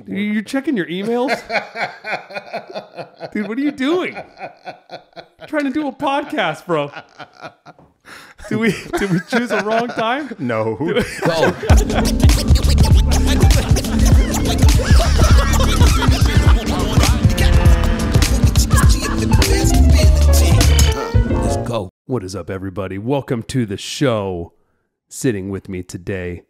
You're checking your emails? Dude, what are you doing? I'm trying to do a podcast, bro. Did we choose a wrong time? No. Let's go. What is up, everybody? Welcome to the show. Sitting with me today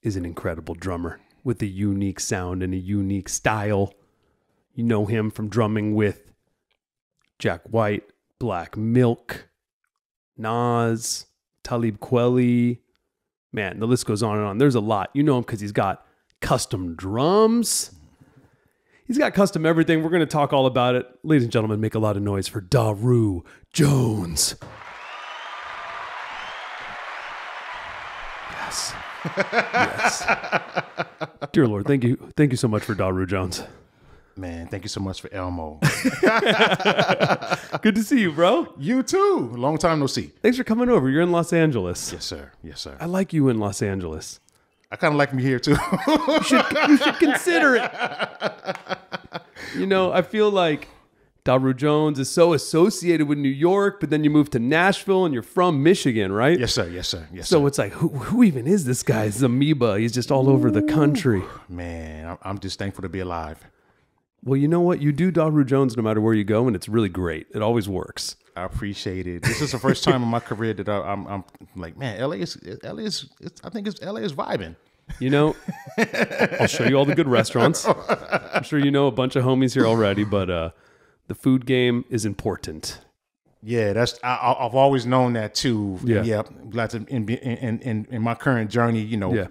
is an incredible drummer with a unique sound and a unique style. You know him from drumming with Jack White, Black Milk, Nas, Talib Kweli. Man, the list goes on and on. There's a lot. You know him because he's got custom drums. He's got custom everything. We're going to talk all about it. Ladies and gentlemen, make a lot of noise for Daru Jones. Yes. Yes. Dear Lord, thank you. Thank you so much for Daru Jones. Man, thank you so much for Elmo. Good to see you, bro. You too. Long time no see. Thanks for coming over. You're in Los Angeles. Yes, sir. Yes, sir. I like you in Los Angeles. I kind of like me here too. You should consider it. You know, I feel like Daru Jones is so associated with New York, but then you move to Nashville and you're from Michigan, right? Yes, sir. Yes, sir. Yes, so sir. It's like, who even is this guy? He's amoeba. He's just all over the country. Man, I'm just thankful to be alive. Well, you know what? You do Daru Jones no matter where you go, and it's really great. It always works. I appreciate it. This is the first time in my career that I'm like, man, LA is I think LA is vibing. You know, I'll show you all the good restaurants. I'm sure you know a bunch of homies here already, but the food game is important. Yeah, I've always known that too. Yeah. Glad to in my current journey, you know,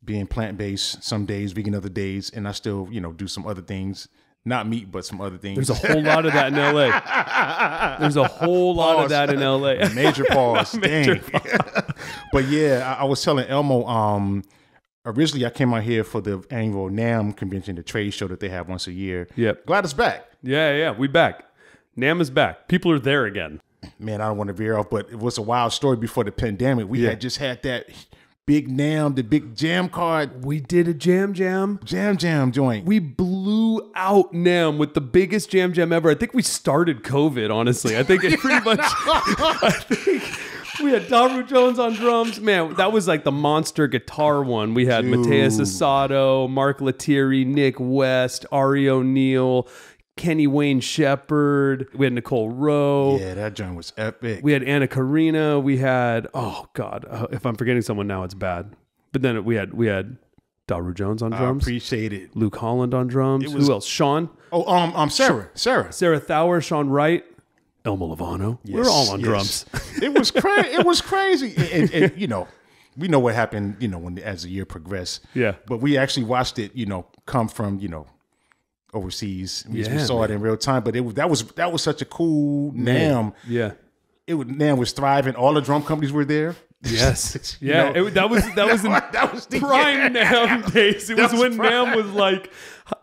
being plant-based some days, vegan other days, and I still, you know, do some other things. Not meat, but some other things. There's a whole lot of that in LA. There's a whole lot of that in LA. Major pause. Major Dang. But yeah, I was telling Elmo, originally I came out here for the annual NAMM convention, the trade show that they have once a year. Yep. Glad it's back. Yeah, we back. NAMM is back. People are there again. Man, I don't want to veer off, but it was a wild story before the pandemic. We had just had that big NAMM, the big jam card. We did a jam joint. We blew out NAMM with the biggest jam ever. I think we started COVID, honestly. I think it pretty much, we had Daru Jones on drums. Man, that was like the monster guitar one. We had Mateus Asado, Mark Lethierry, Nick West, Ari O'Neill, Kenny Wayne Shepherd. We had Nicole Rowe. Yeah, that joint was epic. We had Anna Karina. We had, oh God, if I'm forgetting someone now, it's bad. But then we had Daru Jones on drums. I appreciate it. Luke Holland on drums. Who else? Sean. Oh, Sarah. Sarah Thawer, Sean Wright, Elmo Lovano. Yes, we're all on drums. It was crazy. It was crazy. And you know, we know what happened, you know, as the year progressed. Yeah. But we actually watched it, you know, come from, you know, overseas. We saw it in real time. But that was such a cool NAMM. Yeah. NAMM was thriving. All the drum companies were there. Yes. Yeah. That was the prime NAMM days. It was when NAMM was like,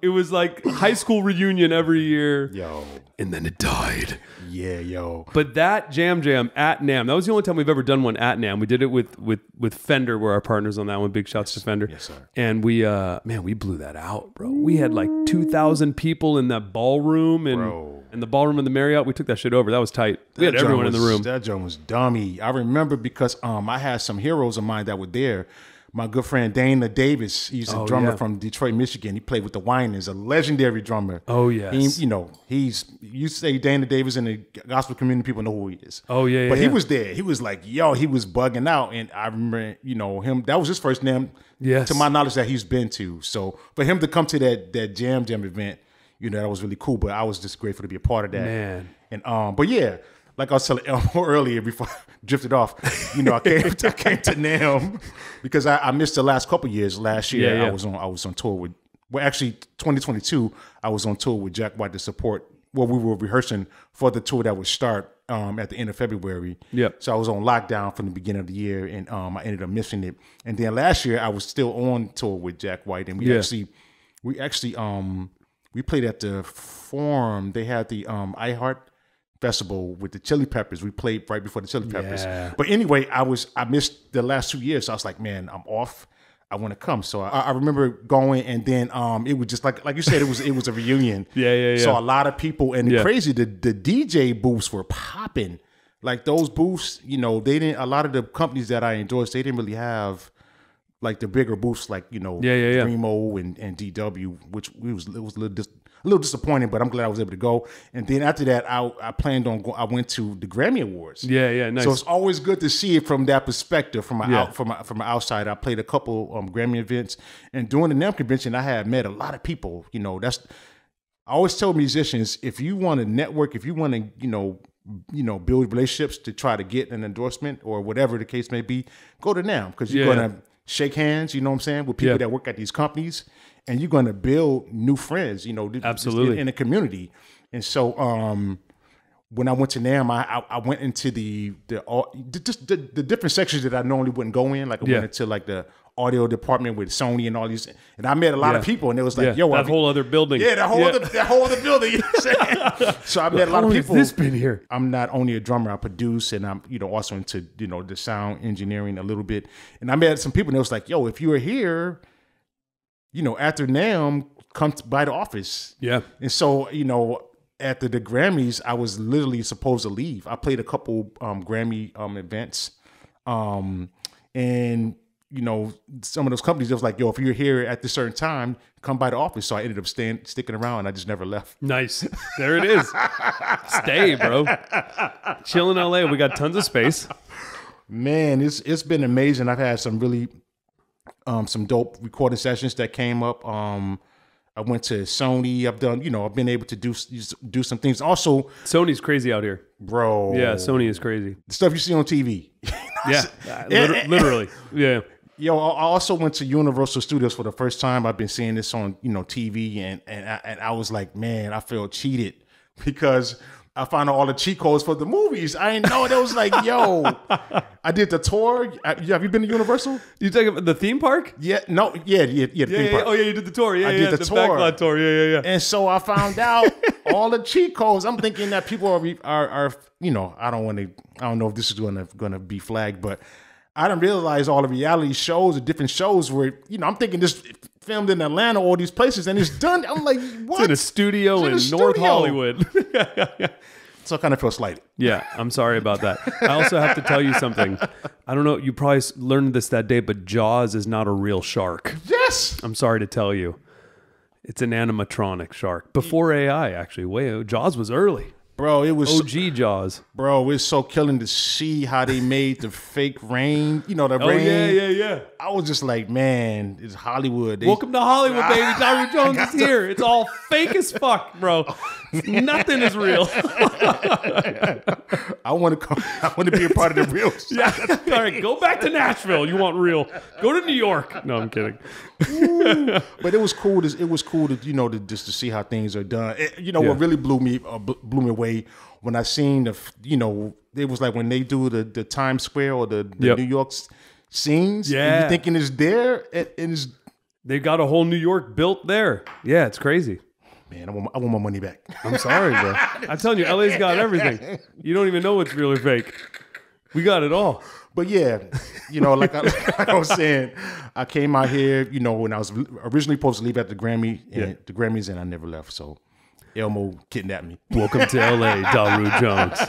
it was like high school reunion every year. Yo. And then it died. Yeah, yo. But that jam at NAMM, that was the only time we've ever done one at NAMM. We did it with Fender, where our partners on that one. Big shouts to Fender. Yes, sir. And we blew that out, bro. We had like 2,000 people in that ballroom and the ballroom in the Marriott. We took that shit over. That was tight. We had everyone in the room. That joint was dummy. I remember because I had some heroes of mine that were there. My good friend Dana Davis, he's a drummer from Detroit, Michigan. He played with the Winans, a legendary drummer. Oh, yes. You say Dana Davis in the gospel community, people know who he is. Oh, yeah, But he was there. He was like, yo, he was bugging out. And I remember, you know, him, that was his first NAMM, to my knowledge, that he's been to. So for him to come to that jam event, you know, that was really cool. But I was just grateful to be a part of that. Man. And but yeah, like I was telling Elmo earlier before I drifted off, you know, I came to NAMM because I missed the last couple years. Last year, I was on tour with, well, actually 2022, I was on tour with Jack White to support. Well, we were rehearsing for the tour that would start at the end of February. Yep. So I was on lockdown from the beginning of the year, and I ended up missing it. And then last year, I was still on tour with Jack White, and we played at the Forum. They had the iHeart Festival with the Chili Peppers. We played right before the Chili Peppers. Yeah. But anyway, I missed the last 2 years. So I was like, man, I'm off. I want to come. So I remember going, and then it was just like you said, it was a reunion. Yeah. So a lot of people, and crazy, the DJ booths were popping. Like those booths, they didn't. A lot of the companies that I endorsed, they didn't really have like the bigger booths, like Primo and DW, which it was a little disappointing, but I'm glad I was able to go. And then after that, I planned on I went to the Grammy Awards. Yeah, nice. So it's always good to see it from that perspective, from an outside. I played a couple Grammy events, and during the NAMM convention, I had met a lot of people. I always tell musicians, if you want to network, if you want to build relationships to try to get an endorsement or whatever the case may be, go to NAMM, because you're gonna shake hands, you know what I'm saying, with people that work at these companies, and you're gonna build new friends, absolutely, in a community. And so when I went to NAMM, I went into the different sections that I normally wouldn't go in. Like I went into like the audio department with Sony and all these, and I met a lot of people, and it was like, yo, that whole other building. Yeah, that whole other building. You know what I'm saying? So I met a lot of people. Has this been here? I'm not only a drummer, I produce, and I'm also into the sound engineering a little bit. And I met some people, and it was like, yo, if you are here, after NAMM, come by the office. Yeah. And so after the Grammys, I was literally supposed to leave. I played a couple Grammy events, and some of those companies, it was like, yo, if you're here at this certain time, come by the office. So I ended up sticking around. I just never left. Nice. There it is. Stay, bro. Chill in LA. We got tons of space. Man, it's been amazing. I've had some really some dope recording sessions that came up. I went to Sony. I've done, I've been able to do some things. Also, Sony's crazy out here, bro. Yeah, Sony is crazy. The stuff you see on TV. Literally. Yeah. Yo, I also went to Universal Studios for the first time. I've been seeing this on TV, and I was like, man, I felt cheated because I found out all the cheat codes for the movies. I didn't know. That was like, yo, I did the tour. Have you been to Universal? You talking about the theme park? Yeah, no, yeah, the theme park. Oh yeah, you did the tour. Yeah, I did the tour. Backlot tour. Yeah. And so I found out all the cheat codes. I'm thinking that people are I don't know if this is gonna be flagged, but I didn't realize all the reality shows, the different shows where, I'm thinking this filmed in Atlanta, all these places, and it's done. I'm like, what? It's in a studio in North Hollywood. So I kind of feel slighted. Yeah, I'm sorry about that. I also have to tell you something. I don't know, you probably learned this that day, but Jaws is not a real shark. Yes! I'm sorry to tell you. It's an animatronic shark. Before AI, actually. Jaws was early. Bro, it was OG Jaws. Bro, it's so killing to see how they made the fake rain. The rain. Yeah. I was just like, man, it's Hollywood. Welcome to Hollywood, baby. Daru Jones is here. It's all fake as fuck, bro. Nothing is real. I want to be a part of the real shit. Yeah. All right, go back to Nashville. You want real? Go to New York. No, I'm kidding. But it was cool. It was cool to just to see how things are done. What really blew me away when I seen it was like when they do the Times Square or the New York scenes. Yeah, and you thinking it's there, and they got a whole New York built there. Yeah, it's crazy. Man, I want my money back. I'm sorry, bro. I'm telling you, LA's got everything. You don't even know what's real or fake. We got it all. But yeah, like I was saying, I came out here, when I was originally supposed to leave at the Grammys, and I never left. So Elmo kidnapped me. Welcome to LA, Daru Jones.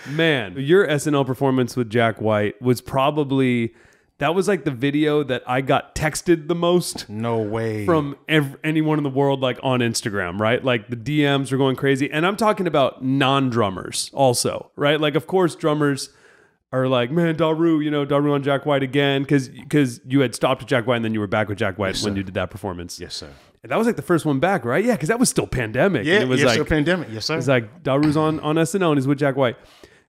Man, your SNL performance with Jack White was probably... That was like the video that I got texted the most. No way. From anyone in the world, like on Instagram, right? Like the DMs are going crazy. And I'm talking about non-drummers also, right? Like, of course, drummers are like, man, Daru on Jack White again. Because you had stopped at Jack White and then you were back with Jack White when you did that performance. Yes, sir. And that was like the first one back, right? Yeah, because that was still pandemic. Yeah, and it was still pandemic. Yes, sir. It's like Daru's on SNL and he's with Jack White.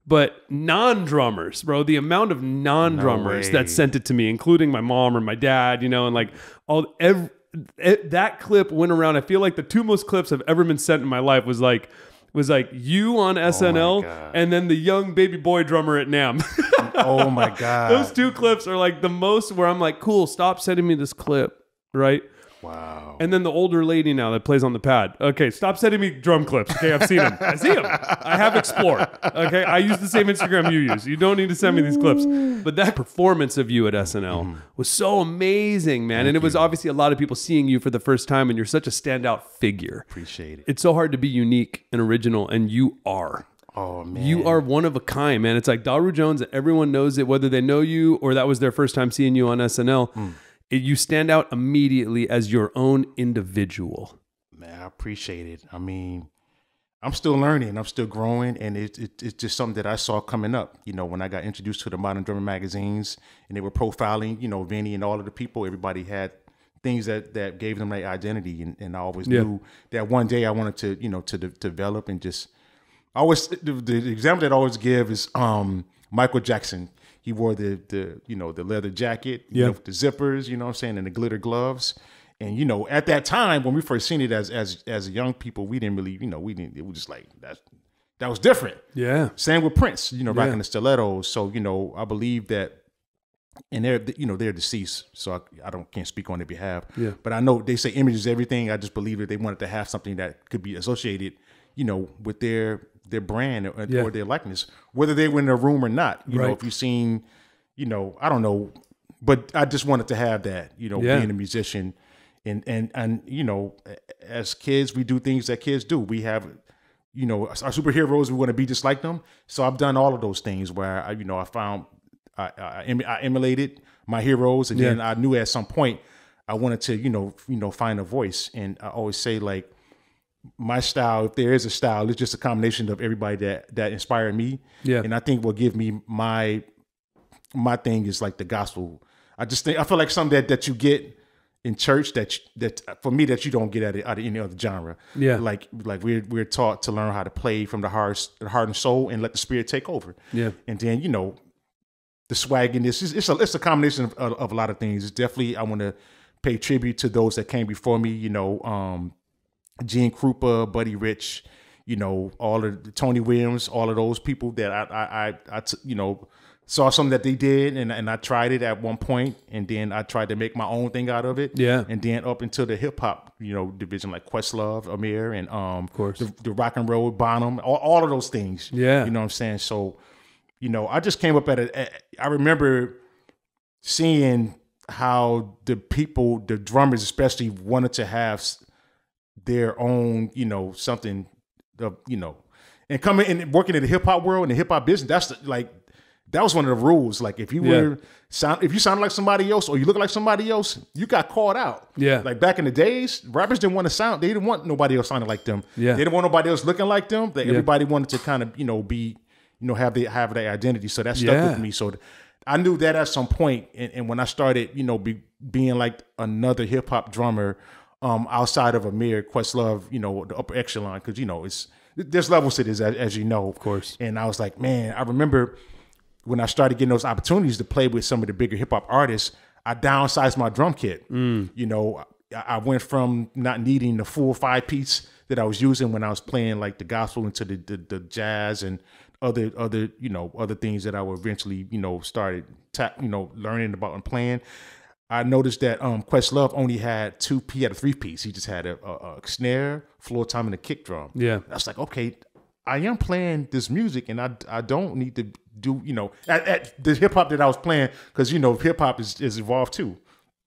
But non-drummers, bro, the amount of non-drummers that sent it to me, including my mom or my dad, and like that clip went around. I feel like the two most clips I've ever been sent in my life was like you on SNL and then the young baby boy drummer at NAMM. Oh my God. Those two clips are like the most where I'm like, cool, stop sending me this clip, right? Wow. And then the older lady now that plays on the pad. Okay, stop sending me drum clips. Okay, I've seen them. I see them. I have Explore. Okay, I use the same Instagram you use. You don't need to send me these clips. But that performance of you at SNL was so amazing, man. And it was obviously a lot of people seeing you for the first time, and you're such a standout figure. Appreciate it. It's so hard to be unique and original, and you are. Oh, man. You are one of a kind, man. It's like Daru Jones, everyone knows it, whether they know you or that was their first time seeing you on SNL. You stand out immediately as your own individual. Man, I appreciate it. I mean, I'm still learning. I'm still growing. And it's just something that I saw coming up. You know, when I got introduced to the Modern Drummer magazines and they were profiling, you know, Vinny and all of the people, everybody had things that gave them their identity. And I always knew that one day I wanted to, you know, to develop and just always, the example that I always give is Michael Jackson. He wore the you know, the leather jacket, you know, with the zippers, you know what I'm saying, and the glitter gloves. And, you know, at that time when we first seen it as young people, we didn't really, you know, it was just like that was different. Yeah. Same with Prince, you know, rocking the stilettos. So, you know, I believe that, and they're deceased, so I can't speak on their behalf. Yeah. But I know they say image is everything. I just believe that they wanted to have something that could be associated, you know, with their brand or their likeness, whether they were in a room or not. You know, if you've seen, you know, I don't know, but I just wanted to have that, you know, being a musician. And you know, as kids, we do things that kids do. We have, you know, our superheroes, we want to be just like them. So I've done all of those things where I found I emulated my heroes, and then I knew at some point I wanted to, you know, find a voice. And I always say, like, my style, if there is a style, it's just a combination of everybody that inspired me. Yeah. And I think what give me my thing is like the gospel. I feel like something that you get in church that for me that you don't get out of any other genre. Yeah. Like we're taught to learn how to play from the heart and soul and let the spirit take over. Yeah. And then, you know, the swagginess, it's a combination of a lot of things. It's definitely, I want to pay tribute to those that came before me, you know, Gene Krupa, Buddy Rich, you know, all of the Tony Williams, all of those people that I you know, saw something that they did, and I tried it at one point, and then I tried to make my own thing out of it. Yeah. And then up into the hip hop, you know, division like Questlove, Amir, and of course the rock and roll, Bonham, all of those things. Yeah. You know what I'm saying? So, you know, I just came up I remember seeing how the drummers especially wanted to have their own, you know, something, you know, and coming and working in the hip hop world and the hip hop business. That's that was one of the rules. Like if you sounded like somebody else or you look like somebody else, you got called out. Yeah. Like back in the days, rappers didn't want to sound. They didn't want nobody else sounding like them. Yeah. They didn't want nobody else looking like them. Everybody wanted to kind of, you know, be, you know, have their identity. So that stuck with me. So I knew that at some point, and when I started, you know, being like another hip hop drummer. Outside of Amir, Questlove, you know, the upper echelon, because, you know, there's levels to this, as you know. Of course. And I was like, man, I remember when I started getting those opportunities to play with some of the bigger hip hop artists, I downsized my drum kit. You know, I went from not needing the full 5-piece that I was using when I was playing like the gospel into the jazz and other you know, other things that I would eventually, you know, started learning about and playing. I noticed that Questlove only had he had a 3-piece. He just had a snare, floor tom, and a kick drum. Yeah. I was like, okay, I am playing this music, and I don't need to do, you know, at the hip hop that I was playing, because, you know, hip hop is evolved too.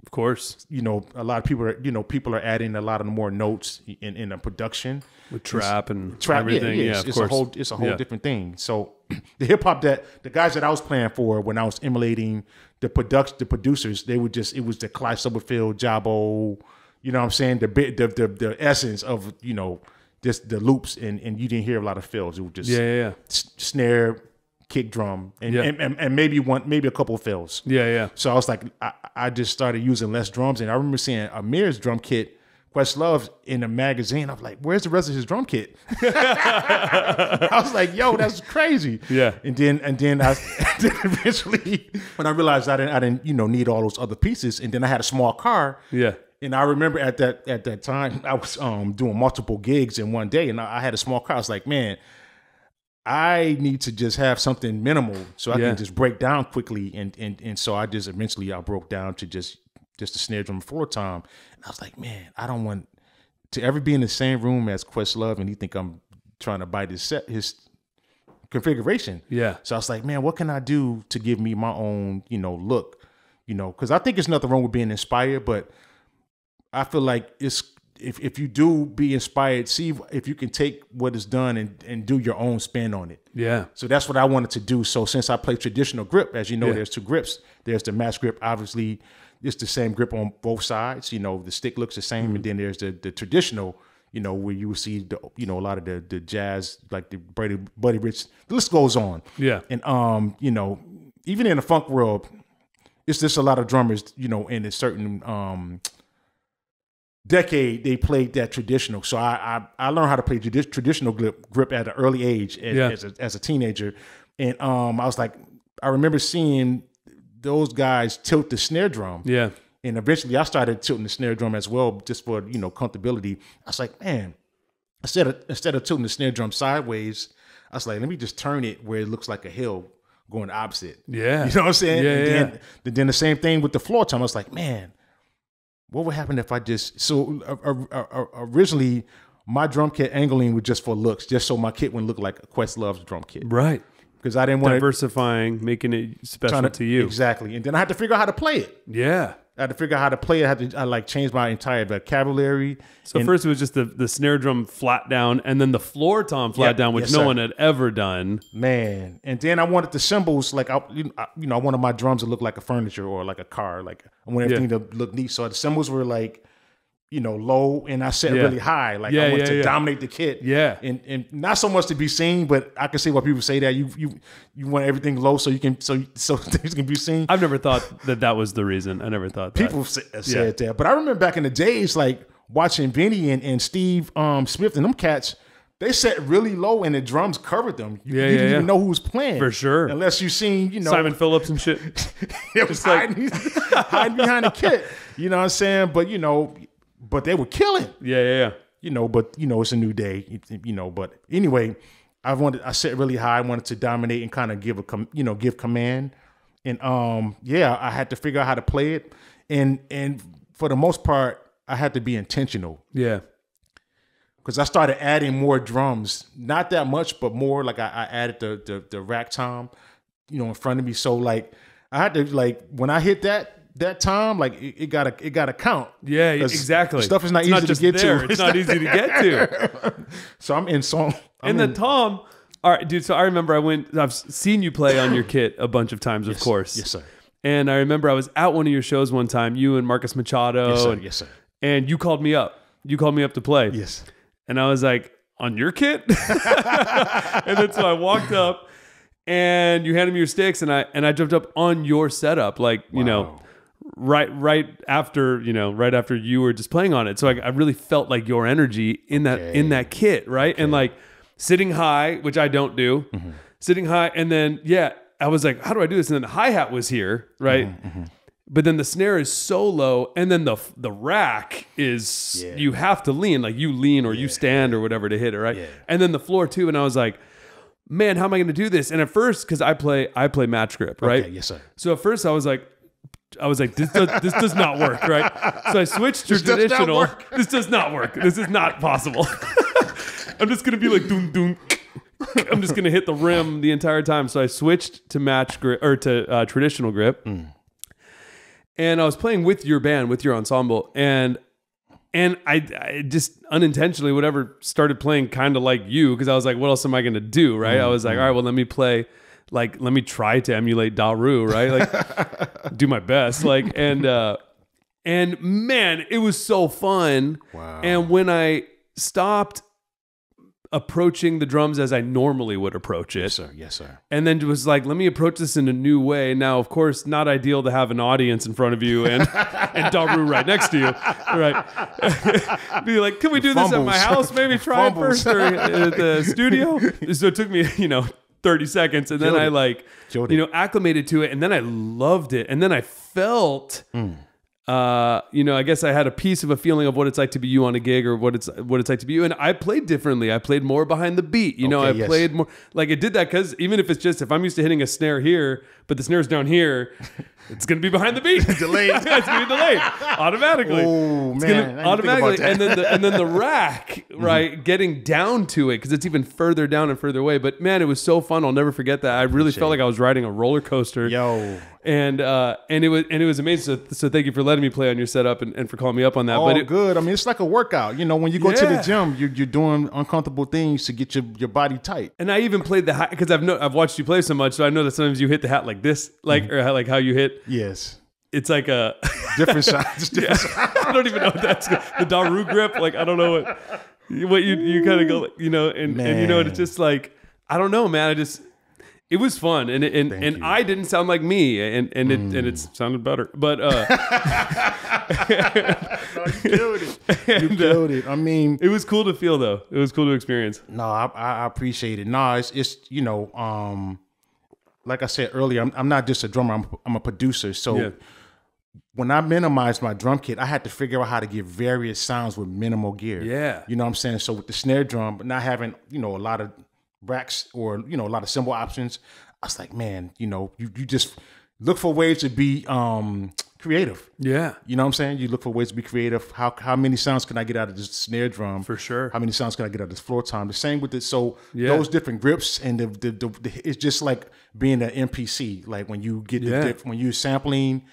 Of course. You know, a lot of people are adding a lot of more notes in a production. With trap and everything. Yeah, of course. It's a whole different thing. So the hip hop the guys that I was playing for when I was emulating the producers, it was the Clyde Summerfield, Jabo, you know what I'm saying? The essence of, you know, just the loops, and you didn't hear a lot of fills. It was just snare, kick drum, and maybe a couple of fills. Yeah, yeah. So I was like, I just started using less drums, and I remember seeing Amir's drum kit, Questlove, in a magazine. I was like, where's the rest of his drum kit? I was like, yo, that's crazy. Yeah. And then eventually, when I realized I didn't, you know, need all those other pieces, and then I had a small car. Yeah. And I remember at that time, I was doing multiple gigs in one day, and I had a small car. I was like, man, I need to just have something minimal so I can just break down quickly. And so I broke down to just just the snare drum floor tom. And I was like, man, I don't want to ever be in the same room as Questlove and he think I'm trying to bite his configuration. Yeah. So I was like, man, what can I do to give me my own, look, because I think there's nothing wrong with being inspired, but I feel like it's, if you do be inspired, see if you can take what is done and do your own spin on it. Yeah. So that's what I wanted to do. So since I play traditional grip, as you know, there's two grips. There's the match grip. Obviously, it's the same grip on both sides. The stick looks the same. And then there's the traditional, where you will see, a lot of the jazz, like the Buddy Rich, the list goes on. Yeah. And, even in the funk world, it's just a lot of drummers, in a certain decade, they played that traditional. So I learned how to play traditional grip at an early age as a teenager. And I was like, I remember seeing those guys tilt the snare drum. Yeah. And eventually I started tilting the snare drum as well, just for, comfortability. I was like, man, instead of tilting the snare drum sideways, I was like, let me just turn it where it looks like a hill going the opposite. Yeah. You know what I'm saying? Yeah, and then the same thing with the floor tom. I was like, man, what would happen if I just, originally my drum kit angling was just for looks, just so my kit wouldn't look like a Questlove's drum kit. Right. Because I didn't want diversifying, making it special to you. Exactly. And then I had to figure out how to play it. Yeah. I had to figure out how to play it. I change my entire vocabulary. So first it was just the snare drum flat down, and then the floor tom flat down, which no one had ever done. Man. And then I wanted the cymbals, like, I wanted my drums to look like a furniture or like a car. Like, I wanted everything to look neat. So the cymbals were like, low, and I set really high. Like, I wanted to dominate the kit. Yeah. And not so much to be seen, but I can see why people say that. You want everything low so you can so things can be seen. I've never thought that was the reason. I never thought that. People said that. But I remember back in the days, like watching Vinny and Steve Smith and them cats, they set really low and the drums covered them. You didn't even know who was playing. For sure. Unless you seen, Simon Phillips and shit. It was hiding behind the kit. You know what I'm saying? But they were killing. Yeah. But it's a new day. But anyway, I set really high. I wanted to dominate and kind of give command. And I had to figure out how to play it. And for the most part, I had to be intentional. Yeah. Because I started adding more drums, not that much, but more. Like I added the rack tom, in front of me. So like I had to, like, when I hit that tom, like it gotta count. Yeah, exactly. Stuff is not easy to get to. It's not easy to get to. So I'm in song. The tom. All right, dude. So I remember I've seen you play on your kit a bunch of times, of course. Yes, sir. And I remember I was at one of your shows one time, you and Marcus Machado. Yes, sir. And you called me up. You called me up to play. Yes. And I was like, on your kit? And then so I walked up and you handed me your sticks and I jumped up on your setup, like, right after you were just playing on it. So I really felt like your energy in that kit, right? Okay. And like sitting high, which I don't do, sitting high, and then I was like, how do I do this? And then the hi-hat was here, right? But then the snare is so low, and then the rack is you have to lean, like you lean or you stand or whatever to hit it, right? And then the floor too. And I was like, man, how am I going to do this? And at first, because I play match grip, right? Okay, yes, sir. So at first I was like, this does not work, right? So I switched to traditional. This does not work. This is not possible. I'm just gonna be like doom doom. I'm just gonna hit the rim the entire time. So I switched to match grip or to traditional grip, and I was playing with your band, with your ensemble, and I just unintentionally started playing kind of like you, because I was like, what else am I gonna do, right? I was like, all right, well, let me play. Like, let me try to emulate Daru, right? Like, do my best. Like, and man, it was so fun. Wow. And when I stopped approaching the drums as I normally would approach it. Yes, sir. And then it was like, let me approach this in a new way. Now, of course, not ideal to have an audience in front of you and Daru right next to you, right? Be like, can we do this at my house? Maybe try it first or at the studio. So it took me, 30 seconds. And then I acclimated to it. And then I loved it. And then I felt I guess I had a piece of a feeling of what it's like to be you on a gig, or what it's like to be you. And I played differently. I played more behind the beat. I played more like it did that because even if I'm used to hitting a snare here, but the snare's down here, it's going to be behind the beat. Delayed. It's going to be delayed automatically. Oh man, automatically. And then the rack, right, getting down to it because it's even further down and further away. But man, it was so fun. I'll never forget that. I really felt like I was riding a roller coaster. Yo. And it was amazing. So thank you for letting me play on your setup and for calling me up on that. Oh, good. I mean, it's like a workout. When you go to the gym, you're doing uncomfortable things to get your body tight. And I even played the hat because I've watched you play so much, so I know that sometimes you hit the hat like this, or like how you hit. Yes. It's like a different sounds. I don't even know what that's the Daru grip. Like I don't know what you kind of go, and it's just like I don't know, man. It was fun, and I didn't sound like me, and it sounded better. But no, you killed it. You killed it. I mean, it was cool to feel though. It was cool to experience. No, I appreciate it. No, it's like I said earlier, I'm not just a drummer. I'm a producer. So when I minimized my drum kit, I had to figure out how to get various sounds with minimal gear. Yeah, you know what I'm saying. So with the snare drum, but not having a lot of racks or a lot of cymbal options, I was like, man, you just look for ways to be creative. Yeah, you know what I'm saying. You look for ways to be creative. How many sounds can I get out of this snare drum? For sure. How many sounds can I get out of this floor tom? The same with it. So those different grips and the it's just like being an MPC. Like when you get when you're sampling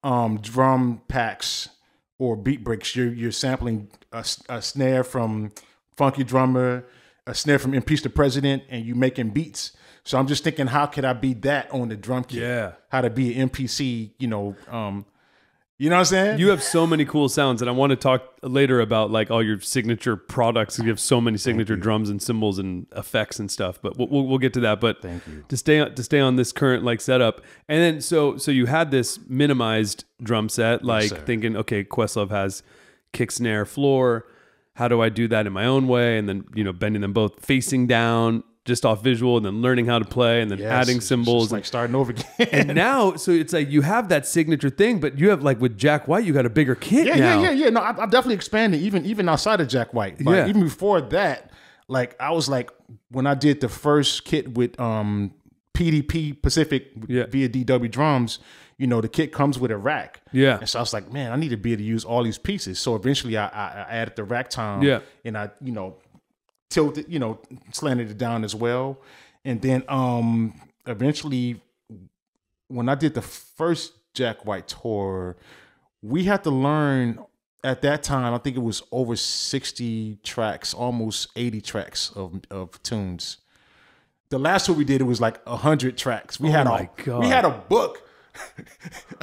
drum packs or beat breaks, you're sampling a snare from Funky Drummer, a snare from Impeach the President, and you making beats. So I'm just thinking, how could I be that on the drum kit? Yeah. How to be an MPC, you know what I'm saying? You have so many cool sounds, and I want to talk later about like all your signature products. You have so many signature drums and cymbals and effects and stuff, but we'll get to that. But thank you. To stay on this current like setup, and then so you had this minimized drum set, like thinking, okay, Questlove has kick, snare, floor. How do I do that in my own way? And then bending them both facing down, just off visual, and then learning how to play, and then adding cymbals, like starting over again. And now, so it's like you have that signature thing, but you have like with Jack White, you got a bigger kit now. Yeah. No, I've definitely expanded, even outside of Jack White. But even before that, like I was like when I did the first kit with PDP Pacific via DW drums. The kit comes with a rack. Yeah. And so I was like, man, I need to be able to use all these pieces. So eventually I added the rack tom. Yeah. And I, tilted, slanted it down as well. And then eventually when I did the first Jack White tour, we had to learn at that time, I think it was over 60 tracks, almost 80 tracks of tunes. The last tour we did, it was like 100 tracks. We had a book.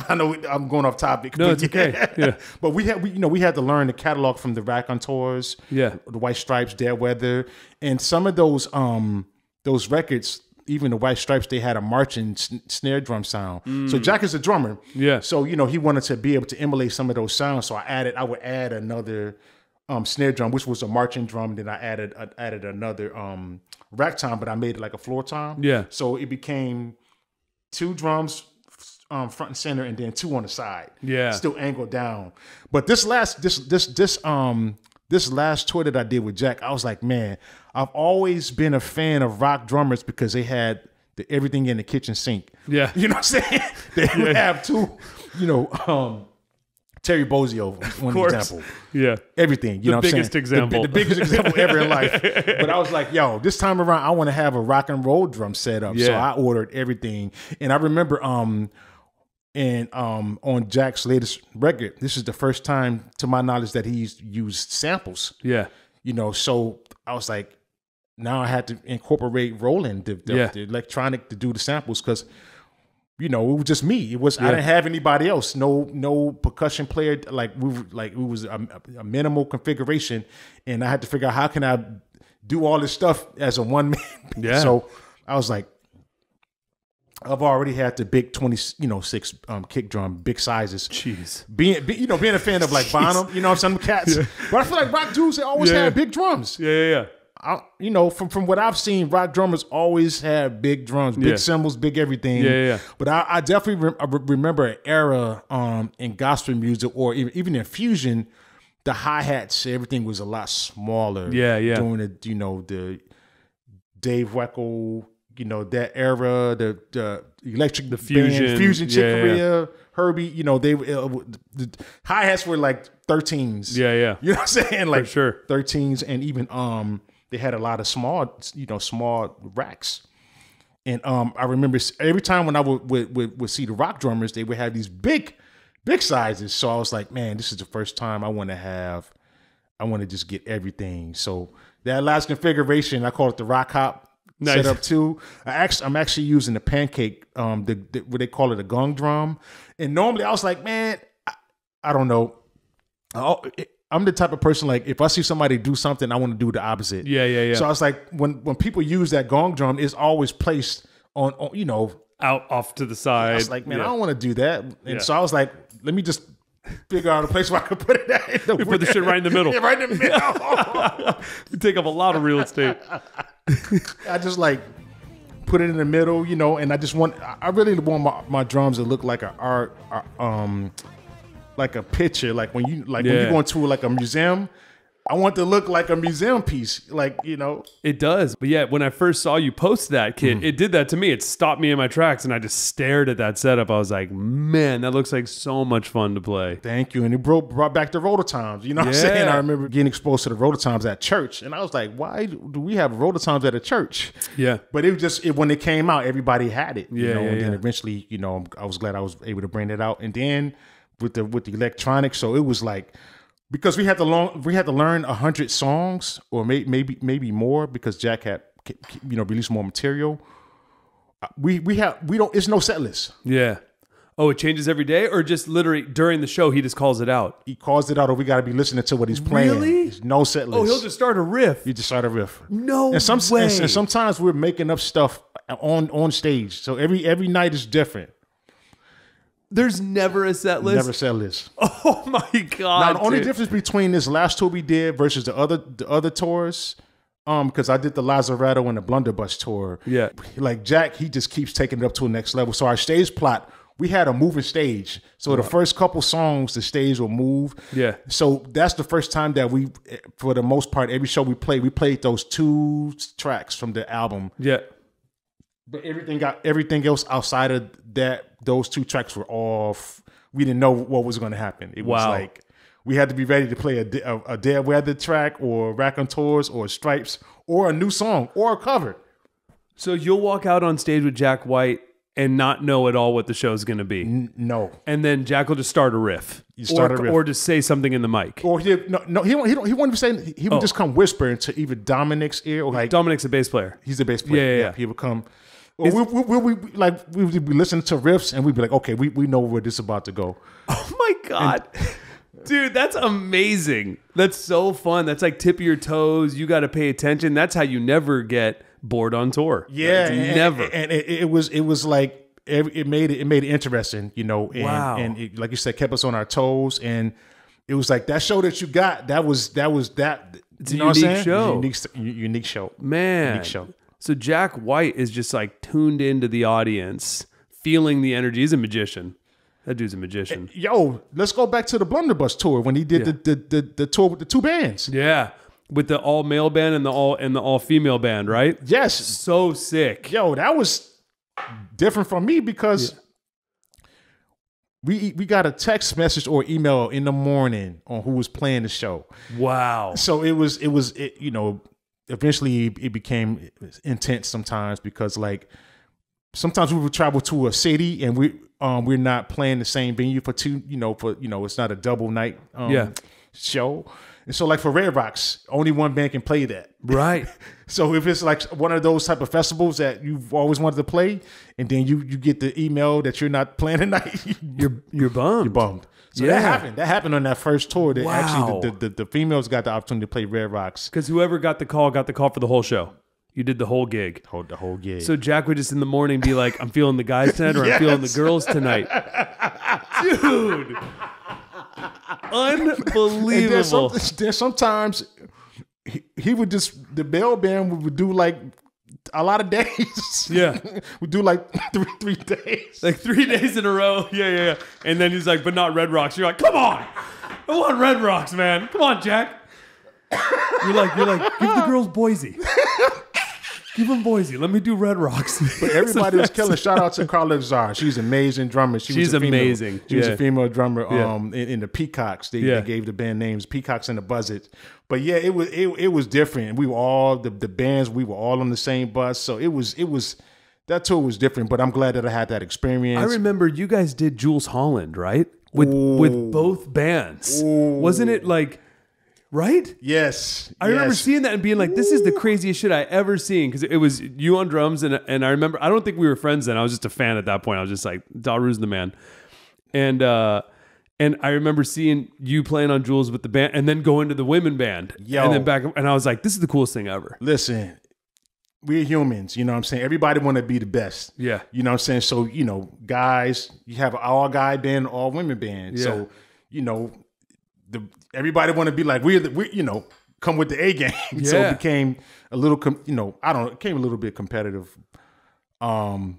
I know I'm going off topic. No, it's okay. Yeah, but we had to learn the catalog from the Raconteurs. Yeah, the White Stripes, Dead Weather, and some of those records. Even the White Stripes, they had a marching snare drum sound. So Jack is a drummer. Yeah. So he wanted to be able to emulate some of those sounds. So I would add another snare drum, which was a marching drum. Then I added another rack tom, but I made it like a floor tom. Yeah. So it became 2 drums. Front and center, and then 2 on the side. Yeah, still angled down. But this last tour that I did with Jack, I was like, man, I've always been a fan of rock drummers because they had everything in the kitchen sink. Yeah, you know what I'm saying? They would have 2, Terry Bozzio, one example. Yeah, everything. You know what I'm saying? The biggest example ever in life. But I was like, yo, this time around, I want to have a rock and roll drum set up. Yeah. So I ordered everything, and I remember on Jack's latest record, this is the first time, to my knowledge, that he's used samples. Yeah. So I was like, now I had to incorporate Roland, the electronic, to do the samples, because, it was just me. It was I didn't have anybody else. No percussion player. Like it was a minimal configuration, and I had to figure out how can I do all this stuff as a one man. Yeah. So I was like, I've already had the big 26 kick drum, big sizes. Jeez. Being a fan of like Bonham, I'm saying, cats. Yeah. But I feel like rock dudes, they always had big drums. Yeah. you know, from what I've seen, rock drummers always have big drums, big cymbals, big everything. Yeah. But I definitely remember an era in gospel music or even in fusion, the hi-hats, everything was a lot smaller. Yeah. During the Dave Weckl, that era, the electric fusion Chick Corea, Herbie, they the hi-hats were like 13s. Yeah. You know what I'm saying? Like for sure. 13s, and even they had a lot of small racks. And I remember every time when I would see the rock drummers, they would have these big sizes. So I was like, man, this is the first time I want to just get everything. So that last configuration, I call it the rock hop. Nice. Set up too. I'm actually using the pancake, what they call it, a gong drum. And normally I was like, man, I don't know. I'm the type of person, like, if I see somebody do something, I want to do the opposite. Yeah. So I was like, when people use that gong drum, it's always placed on out off to the side. I was like, man, I don't want to do that. And so I was like, let me just figure out a place where I could put it at. We put the shit right in the middle. Yeah, right in the middle. You take up a lot of real estate. I just like put it in the middle, and I really want my drums to look like like a picture, like when you when you go into like a museum, I want it to look like a museum piece, It does. But yeah, when I first saw you post that, kid, it did that to me. It stopped me in my tracks, and I just stared at that setup. I was like, man, that looks like so much fun to play. Thank you. And it brought back the Rototoms. You know what I'm saying? I remember getting exposed to the Rototoms at church, and I was like, why do we have Rototoms at a church? Yeah. But it was just, when it came out, everybody had it. And then eventually, I was glad I was able to bring it out. And then with the electronics, so it was like, because we had to learn 100 songs or maybe more, because Jack had released more material. It's no set list. Yeah. Oh, it changes every day, or just literally during the show he just calls it out? He calls it out, or we got to be listening to what he's playing. Really? There's no set list. Oh, he'll just start a riff. You just start a riff. No way. And sometimes we're making up stuff on stage. So every night is different. There's never a set list? Never set list. Oh my God. Now, the only difference between this last tour we did versus the other tours, because I did the Lazaretto and the Blunderbuss tour. Yeah. Like Jack, he just keeps taking it up to the next level. So our stage plot, we had a moving stage. So the first couple songs, the stage will move. Yeah. So that's the first time that we, for the most part, every show we played those 2 tracks from the album. Yeah. But everything else outside of that, those 2 tracks were off. We didn't know what was going to happen. It was like we had to be ready to play a Dead Weather track, or Raconteurs, or Stripes, or a new song, or a cover. So you'll walk out on stage with Jack White and not know at all what the show's going to be. No. And then Jack will just start a riff. Or just say something in the mic. Or he wouldn't even say. He would just come whisper into either Dominic's ear, or like Dominic's a bass player. He's a bass player. Yeah. He would come. Or we would be listening to riffs, and we'd be like, okay, we know where this is about to go. Oh my God. Dude, that's amazing. That's so fun. That's like tip of your toes. You got to pay attention. That's how you never get bored on tour. Yeah, never. And it was like it made it interesting, And, wow. And it, like you said, kept us on our toes. And it was like that show that you got. That was that. It's a unique show. Unique show, man. Unique show. So Jack White is just like tuned into the audience, feeling the energy. He's a magician. That dude's a magician. Yo, let's go back to the Blunderbuss tour when he did the tour with the 2 bands. Yeah, with the all male band and the all female band, right? Yes, so sick. Yo, that was different from me because we got a text message or email in the morning on who was playing the show. Wow. So it was eventually it became intense sometimes, because like sometimes we would travel to a city and we're not playing the same venue for 2, it's not a double night show. And so like for Red Rocks, only one band can play that. Right. So if it's like one of those type of festivals that you've always wanted to play, and then you get the email that you're not playing tonight, you're bummed. You're bummed. So that happened. That happened on that first tour. That wow. Actually the females got the opportunity to play Red Rocks. Because whoever got the call for the whole show. You did the whole gig. The whole gig. So Jack would just in the morning be like, I'm feeling the guys tonight, or I'm feeling the girls tonight. Dude. Unbelievable. And then sometimes he would just, the bell band would do like a lot of days. Yeah. We do like three days. Like 3 days in a row. Yeah. And then he's like, but not Red Rocks. You're like, come on. I want Red Rocks, man. Come on, Jack. You're like, give the girls Boise. Give them Boise. Let me do Red Rocks. But everybody was killing. Shout out to Carla Czar. She's an amazing drummer. She's amazing. She was a female drummer. In the Peacocks, they gave the band names Peacocks and the Buzzards. But yeah, it was different. We were all the bands. We were all on the same bus. So it was that tour was different. But I'm glad that I had that experience. I remember you guys did Jules Holland, right? With both bands. Ooh. Wasn't it like? Right? Yes. I remember seeing that and being like, this is the craziest shit I ever seen. Because it was you on drums. And I remember, I don't think we were friends then. I was just a fan at that point. I was just like, Daru's the man. And I remember seeing you playing on Jules with the band and then going to the women band. And then back. And I was like, this is the coolest thing ever. Listen, we're humans. You know what I'm saying? Everybody want to be the best. Yeah. You know what I'm saying? So, guys, you have an all guy band, all women band. Yeah. So, everybody want to be like we come with the A game. Yeah. So it became a little it became a little bit competitive. I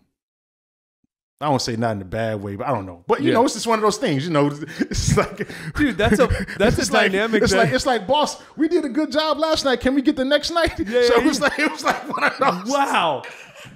won't say not in a bad way, but I don't know. But it's just one of those things. It's like, dude, that's a dynamic. It's like, boss, we did a good job last night. Can we get the next night? Yeah, so it was like one of those. Wow.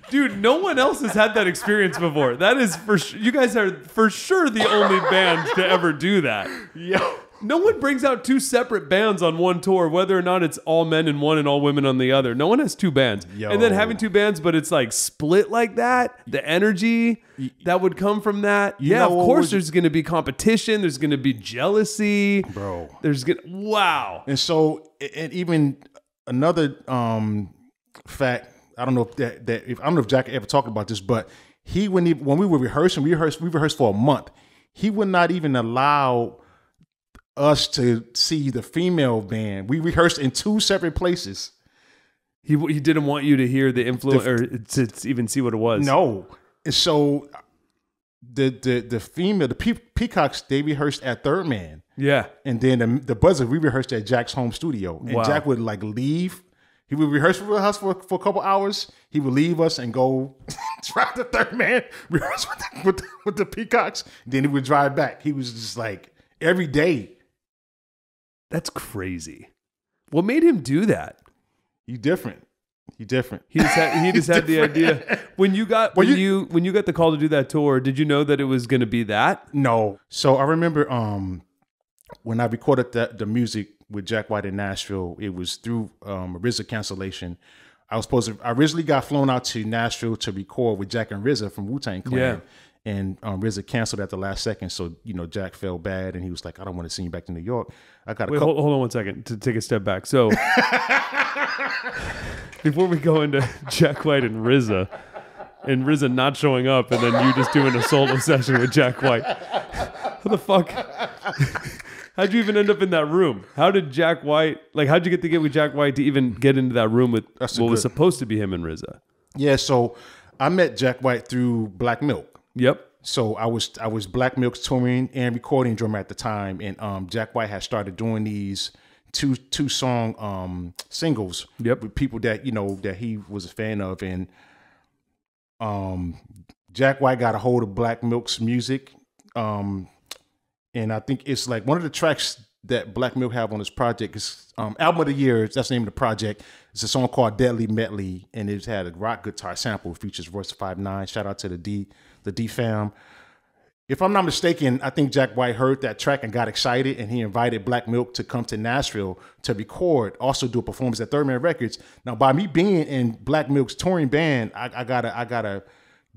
Dude, no one else has had that experience before. That is for sure. You guys are for sure the only band to ever do that. Yo. No one brings out two separate bands on one tour, whether or not it's all men in one and all women on the other. No one has two bands. Yo. And then having two bands, but it's like split like that, the energy that would come from that. Of course there's going to be competition. There's going to be jealousy. Bro. Wow. And so, and even another fact, I don't know if Jack ever talked about this, but when we were rehearsing, we rehearsed for a month. He would not even allow us to see the female band. We rehearsed in two separate places. He didn't want you to hear the influence or to even see what it was. No. And so the female, the Peacocks, they rehearsed at Third Man. Yeah. And then the Buzzard, we rehearsed at Jack's home studio. And Jack would like leave. He would rehearse with us for a couple hours. He would leave us and go drive the Third Man, rehearse with the Peacocks. Then he would drive back. He was just like every day. That's crazy. What made him do that? He different. He just had the idea. When you got the call to do that tour, did you know that it was going to be that? No. So I remember when I recorded the music with Jack White in Nashville, it was through a RZA cancellation. I originally got flown out to Nashville to record with Jack and RZA from Wu-Tang Clan. Yeah. And RZA canceled at the last second. So, Jack felt bad and he was like, I don't want to send you back to New York. Hold on 1 second to take a step back. So before we go into Jack White and RZA not showing up and then you just doing a solo session with Jack White. How the fuck? How'd you even end up in that room? How did Jack White, how'd you get with Jack White to even get into that room with was supposed to be him and RZA? Yeah, so I met Jack White through Black Milk. Yep. So I was Black Milk's touring and recording drummer at the time, and Jack White had started doing these two song singles with people that that he was a fan of, and Jack White got a hold of Black Milk's music, and I think it's like one of the tracks that Black Milk have on this project is album of the year. That's the name of the project. It's a song called Deadly Medley, and it's had a rock guitar sample. It features Royce 5'9". Shout out to the D fam. If I'm not mistaken, I think Jack White heard that track and got excited, and he invited Black Milk to come to Nashville to record, also do a performance at Third Man Records. Now, by me being in Black Milk's touring band, I gotta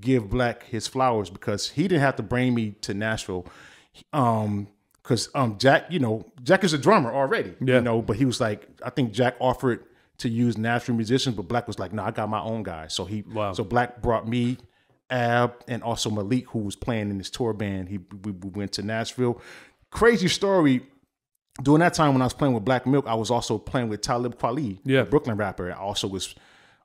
give Black his flowers because he didn't have to bring me to Nashville. Because Jack, Jack is a drummer already, but he was like, I think Jack offered to use Nashville musicians, but Black was like, no, I got my own guy. So so Black brought me, Ab, and also Malik, who was playing in this tour band. We went to Nashville. Crazy story. During that time when I was playing with Black Milk, I was also playing with Talib Kweli, a Brooklyn rapper. I also was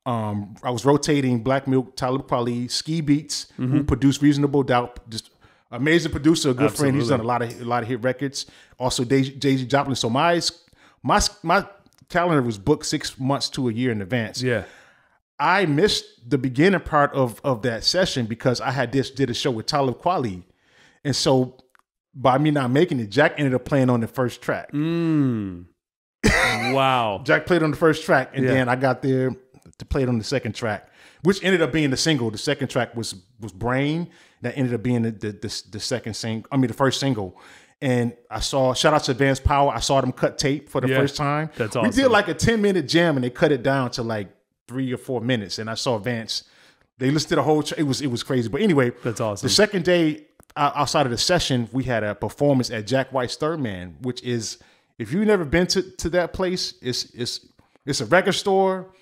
I was rotating Black Milk, Talib Kweli, Ski Beats, who produced Reasonable Doubt, just amazing producer, a good friend. He's done a lot of hit records. Also Jay-Z Joplin. So my calendar was booked 6 months to a year in advance. Yeah. I missed the beginning part of that session because I had did a show with Talib Kweli. And so by me not making it, Jack ended up playing on the first track. Wow. Jack played on the first track, and then I got there to play it on the second track, which ended up being the single. The second track was Brain. That ended up being the second single. I mean, the first single. And I saw, shout out to Advanced Power, I saw them cut tape for the first time. That's awesome. We did like a 10-minute jam, and they cut it down to like 3 or 4 minutes. And I saw Vance. They listed a whole. It was crazy. But anyway, that's awesome. The second day outside of the session, we had a performance at Jack White's Third Man, which is, if you've never been to that place, it's a record store.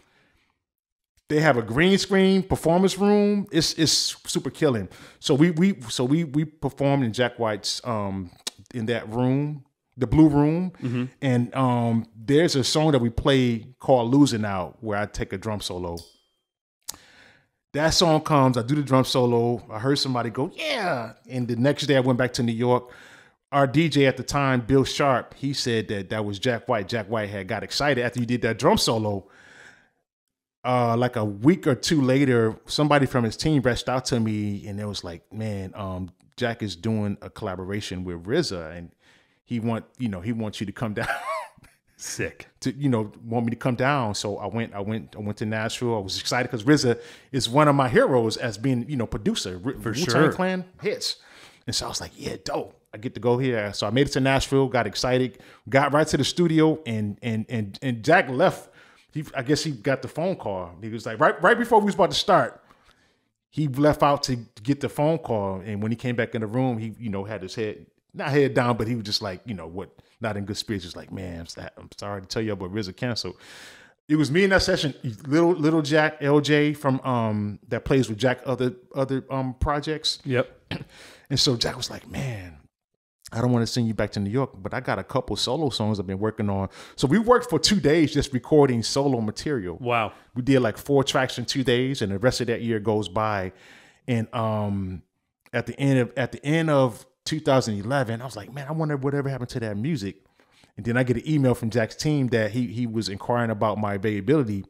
They have a green screen performance room. It's super killing. So we performed in Jack White's in that room, the blue room, and there's a song that we play called "Losing Out," where I take a drum solo. That song comes, I do the drum solo. I heard somebody go, yeah. And the next day I went back to New York. Our DJ at the time, Bill Sharp, he said that was Jack White. Jack White had got excited after you did that drum solo. Like a week or two later, somebody from his team reached out to me and it was like, man, Jack is doing a collaboration with RZA and he wants you to come down. Sick. To want me to come down. So I went to Nashville. I was excited because RZA is one of my heroes as being, producer. For Wu-Tang sure. Clan hits. And so I was like, yeah, dope. I get to go here. So I made it to Nashville, got excited, got right to the studio, and Jack left. I guess he got the phone call. He was like, right before we was about to start, he left out to get the phone call. And when he came back in the room, he, had his not head down, but he was just like, not in good spirits. Just like, man, I'm sorry to tell you about RZA canceled. It was me in that session, little Jack, LJ from that plays with Jack other projects. Yep. And so Jack was like, man, I don't want to send you back to New York, but I got a couple solo songs I've been working on. So we worked for 2 days just recording solo material. Wow. We did like 4 tracks in 2 days, and the rest of that year goes by. And at the end of 2011, I was like, man, I wonder whatever happened to that music. And then I get an email from Jack's team that he was inquiring about my availability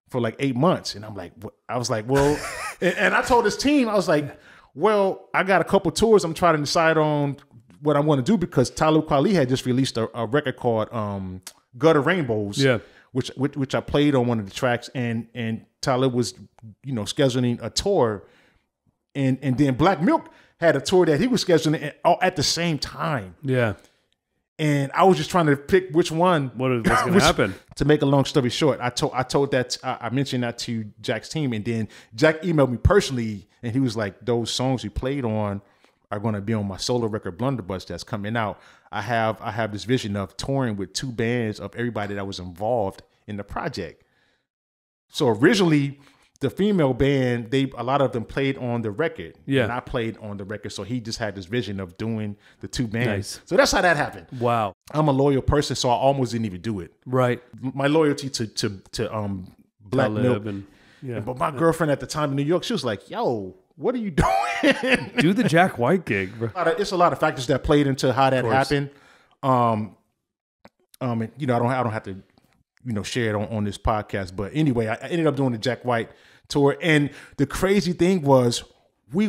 for like 8 months. And I'm like, what? I was like, well, and I told his team, I was like, well, I got a couple tours I'm trying to decide on what I want to do because Talib Kweli had just released a record called Gutter Rainbows, which I played on one of the tracks, and Talib was, scheduling a tour, and then Black Milk had a tour that he was scheduling at the same time. Yeah. And I was just trying to pick which one. What's going to happen? To make a long story short, I mentioned that to Jack's team, and then Jack emailed me personally, and he was like, "Those songs you played on are going to be on my solo record Blunderbuss that's coming out. I have this vision of touring with 2 bands of everybody that was involved in the project." So originally, the female band, a lot of them played on the record. Yeah. And I played on the record. So he just had this vision of doing the 2 bands. Nice. So that's how that happened. Wow. I'm a loyal person, so I almost didn't even do it. Right. My loyalty to Black Milk. But my girlfriend at the time in New York, she was like, yo, what are you doing? Do the Jack White gig, bro. It's a lot of factors that played into how that happened. And, I don't have to, share it on this podcast. But anyway, I ended up doing the Jack White tour. And the crazy thing was we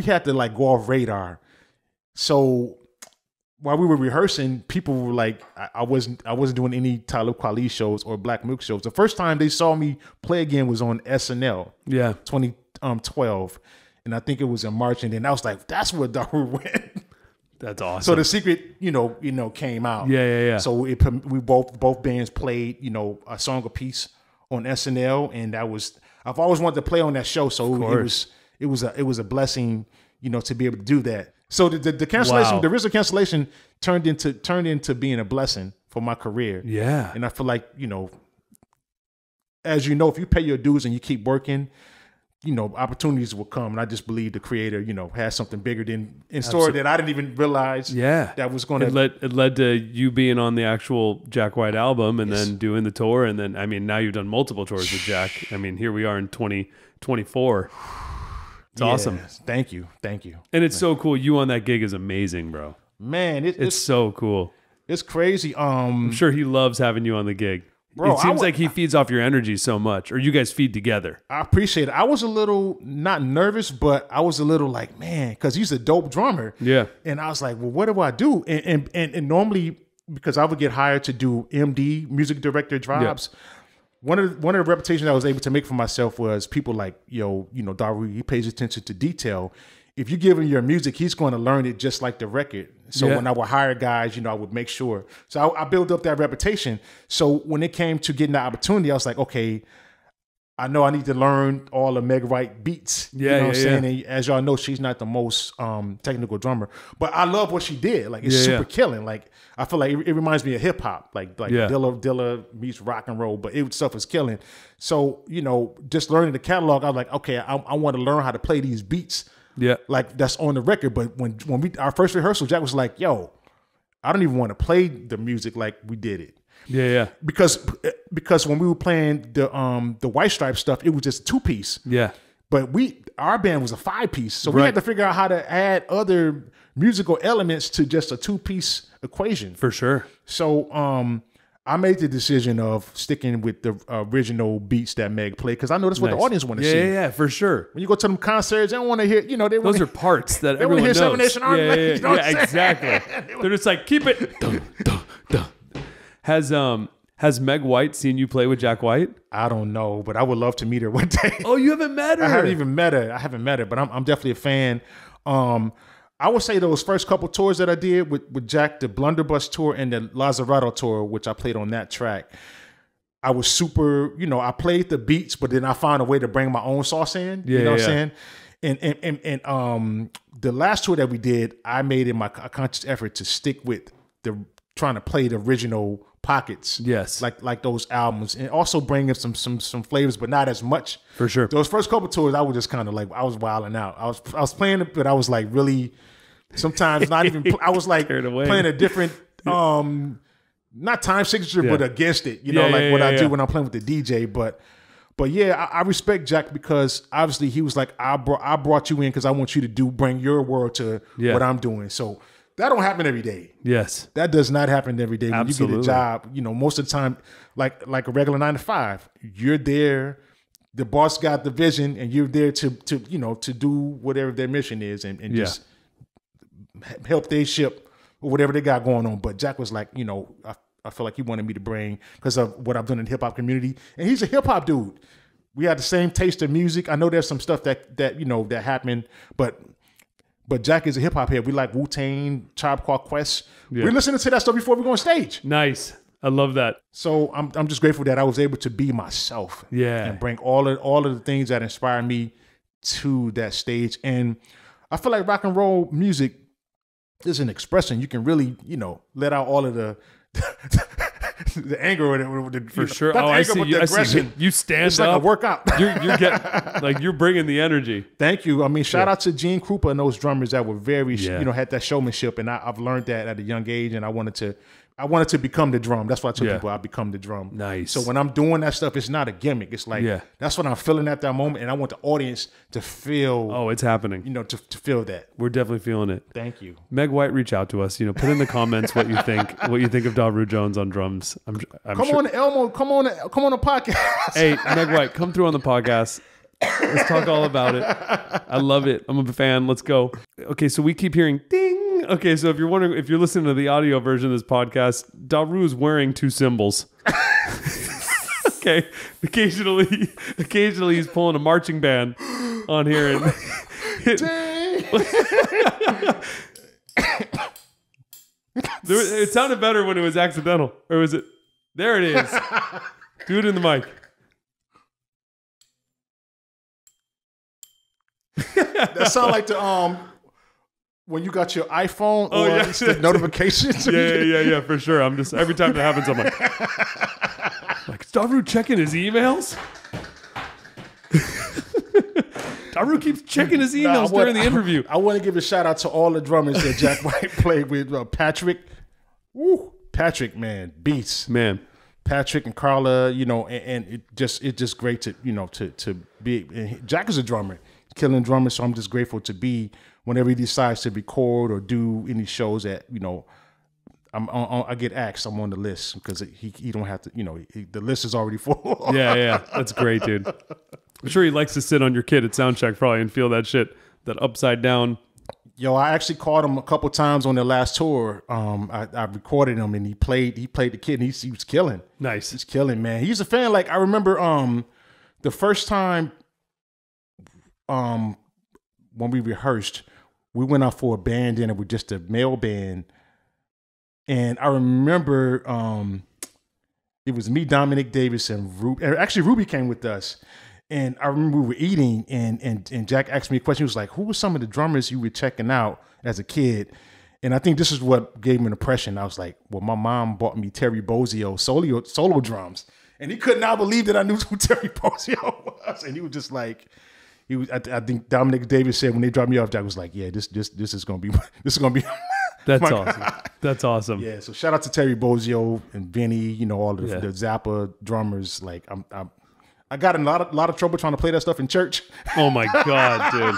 had to like go off radar. So while we were rehearsing, people were like, I wasn't doing any Talib Kweli shows or Black Milk shows. The first time they saw me play again was on SNL. Yeah. 2012. And I think it was in March. And then I was like, that's where Daru went. That's awesome. So the secret, came out. Yeah. So we both bands played, a song apiece on SNL, and I've always wanted to play on that show. So it was a blessing, to be able to do that. So the cancellation, the RZA cancellation turned into being a blessing for my career. Yeah. And I feel like, as if you pay your dues and you keep working, opportunities will come. And I just believe the creator, has something bigger in store that I didn't even realize that was going to. It led to you being on the actual Jack White album and then doing the tour. And then, now you've done multiple tours with Jack. Here we are in 2024. It's awesome. Thank you. And it's so cool. You on that gig is amazing, bro. Man, it's so cool. It's crazy. I'm sure he loves having you on the gig. Bro, it seems like he feeds off your energy so much, or you guys feed together. I appreciate it. I was a little not nervous, but I was a little like, man, because he's a dope drummer. Yeah. And I was like, well, what do I do? And normally, because I would get hired to do MD, music director jobs, one of the reputations I was able to make for myself was people like, Daru, he pays attention to detail. If you give him your music, he's going to learn it just like the record. So when I would hire guys, I would make sure. So I built up that reputation. So when it came to getting the opportunity, I was like, okay, I know I need to learn all the Meg White beats. You know what I'm saying? And as y'all know, she's not the most technical drummer, but I love what she did. Like, it's super killing. Like, I feel like it reminds me of hip hop, like Dilla meets rock and roll, but stuff is killing. So, just learning the catalog, I was like, okay, I want to learn how to play these beats. Yeah, like that's on the record. But when our first rehearsal, Jack was like, "Yo, I don't even want to play the music like we did it." Yeah. Because when we were playing the White Stripe stuff, it was just a 2-piece. Yeah. But our band was a 5-piece, so we had to figure out how to add other musical elements to just a 2-piece equation. For sure. So I made the decision of sticking with the original beats that Meg played because I know that's what the audience want to see. Yeah, for sure. When you go to them concerts, they don't want to hear, those are parts that everyone knows. They want to hear 7 Nation Army. Yeah, exactly. They're just like, keep it. Dun, dun, dun. Has Meg White seen you play with Jack White? I don't know, but I would love to meet her one day. Oh, you haven't met her? I haven't even met her, but I'm definitely a fan. I would say those first couple tours that I did with Jack, the Blunderbuss tour and the Lazzarato tour, which I played on that track, I was super, I played the beats, but then I found a way to bring my own sauce in. You know what I'm saying? And the last tour that we did, I made it a conscious effort to stick with trying to play the original pockets. Yes. Like those albums, and also bring in some flavors, but not as much. For sure. Those first couple tours, I was just kind of like, I was wilding out. I was playing it, but I was like really, sometimes not even, I was like playing a different, not time signature, but against it, like what I do when I'm playing with the DJ. But yeah, I respect Jack because obviously he was like, I brought you in because I want you to bring your world to what I'm doing. So that don't happen every day. Yes. That does not happen every day. When you get a job, most of the time, like a regular 9 to 5, you're there, the boss got the vision and you're there to do whatever their mission is and just help their ship or whatever they got going on. But Jack was like, I feel like he wanted me to bring because of what I've done in the hip hop community. And he's a hip hop dude. We had the same taste of music. I know there's some stuff that happened, but Jack is a hip hop head. We like Wu-Tang, Tribe Called Quest. Yeah. We're listening to that stuff before we go on stage. Nice. I love that. So I'm just grateful that I was able to be myself. Yeah. And bring all of the things that inspire me to that stage. And I feel like rock and roll music is an expression. You can really, let out all of the the anger or the for sure. Oh, I see. I see. You stand it's up. It's like a workout. You're getting like you're bringing the energy. Thank you. I mean, shout out to Gene Krupa and those drummers that were very, had that showmanship, and I've learned that at a young age, and I wanted to become the drum. That's why I tell people I become the drum. Nice. So when I'm doing that stuff, it's not a gimmick. It's like that's what I'm feeling at that moment, and I want the audience to feel. Oh, it's happening. To feel that. We're definitely feeling it. Thank you. Meg White, reach out to us. Put in the comments what you think. What you think of Daru Jones on drums. I'm come sure. On, Elmo. Come on the podcast. Hey, Meg White, come through on the podcast. Let's talk all about it. I love it. I'm a fan. Let's go. Okay, so we keep hearing ding. Okay, so if you're wondering, if you're listening to the audio version of this podcast, Daru is wearing 2 cymbals. Okay, occasionally he's pulling a marching band on here, and it sounded better when it was accidental, or was it? There it is. Do it in the mic. That sound like the when you got your iPhone or the notifications. Yeah, for sure. I'm just every time that happens, I'm like, is Daru checking his emails? Daru keeps checking his emails during the interview. I want to give a shout out to all the drummers that Jack White played with. Patrick, Patrick, man, beats, man. Patrick and Carla, and it's just great to to be. And Jack is a drummer. Killing drummer, so I'm just grateful to be whenever he decides to record or do any shows that I get asked. I'm on the list because he don't have to. The list is already full. Yeah. That's great, dude. I'm sure he likes to sit on your kid at soundcheck probably and feel that shit, that upside down. Yo, I actually caught him a couple times on their last tour. I recorded him and he played the kid and he was killing. Nice. He's killing, man. He's a fan. Like I remember the first time when we rehearsed, we went out for a band dinner with just a male band. And I remember it was me, Dominic Davis, and Ruby. Actually, Ruby came with us. And I remember we were eating, and Jack asked me a question. He was like, who were some of the drummers you were checking out as a kid? And I think this is what gave me an impression. I was like, well, my mom bought me Terry Bozzio solo drums. And he could not believe that I knew who Terry Bozzio was. And he was just like, I think Dominic Davis said when they dropped me off, Jack was like, yeah, this is going to be. That's awesome. That's awesome. Yeah, so shout out to Terry Bozzio and Vinny, all the Zappa drummers. Like, I got in a lot of trouble trying to play that stuff in church. Oh my God, dude.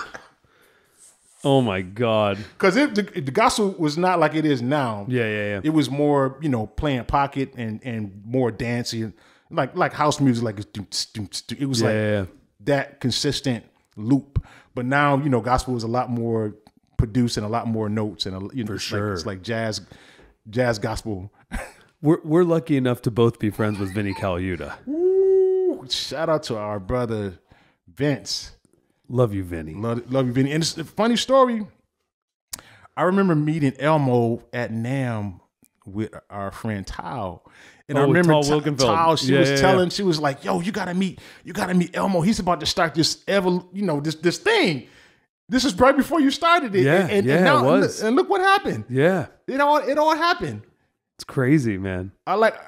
Oh my God. Because the gospel was not like it is now. Yeah. It was more, playing pocket and more dancing, like house music. Like it was that consistent loop. But now, gospel is a lot more produced and a lot more notes and for sure. It's like jazz gospel. We're lucky enough to both be friends with Vinny Colaiuta. Shout out to our brother Vince. Love you, Vinny. Love you, Vinny. And it's a funny story. I remember meeting Elmo at NAMM with our friend Tao. And I remember Tao, she was like, yo, you gotta meet Elmo. He's about to start this this thing. This is right before you started it. And now, it was. And look what happened. Yeah. It all happened. It's crazy, man.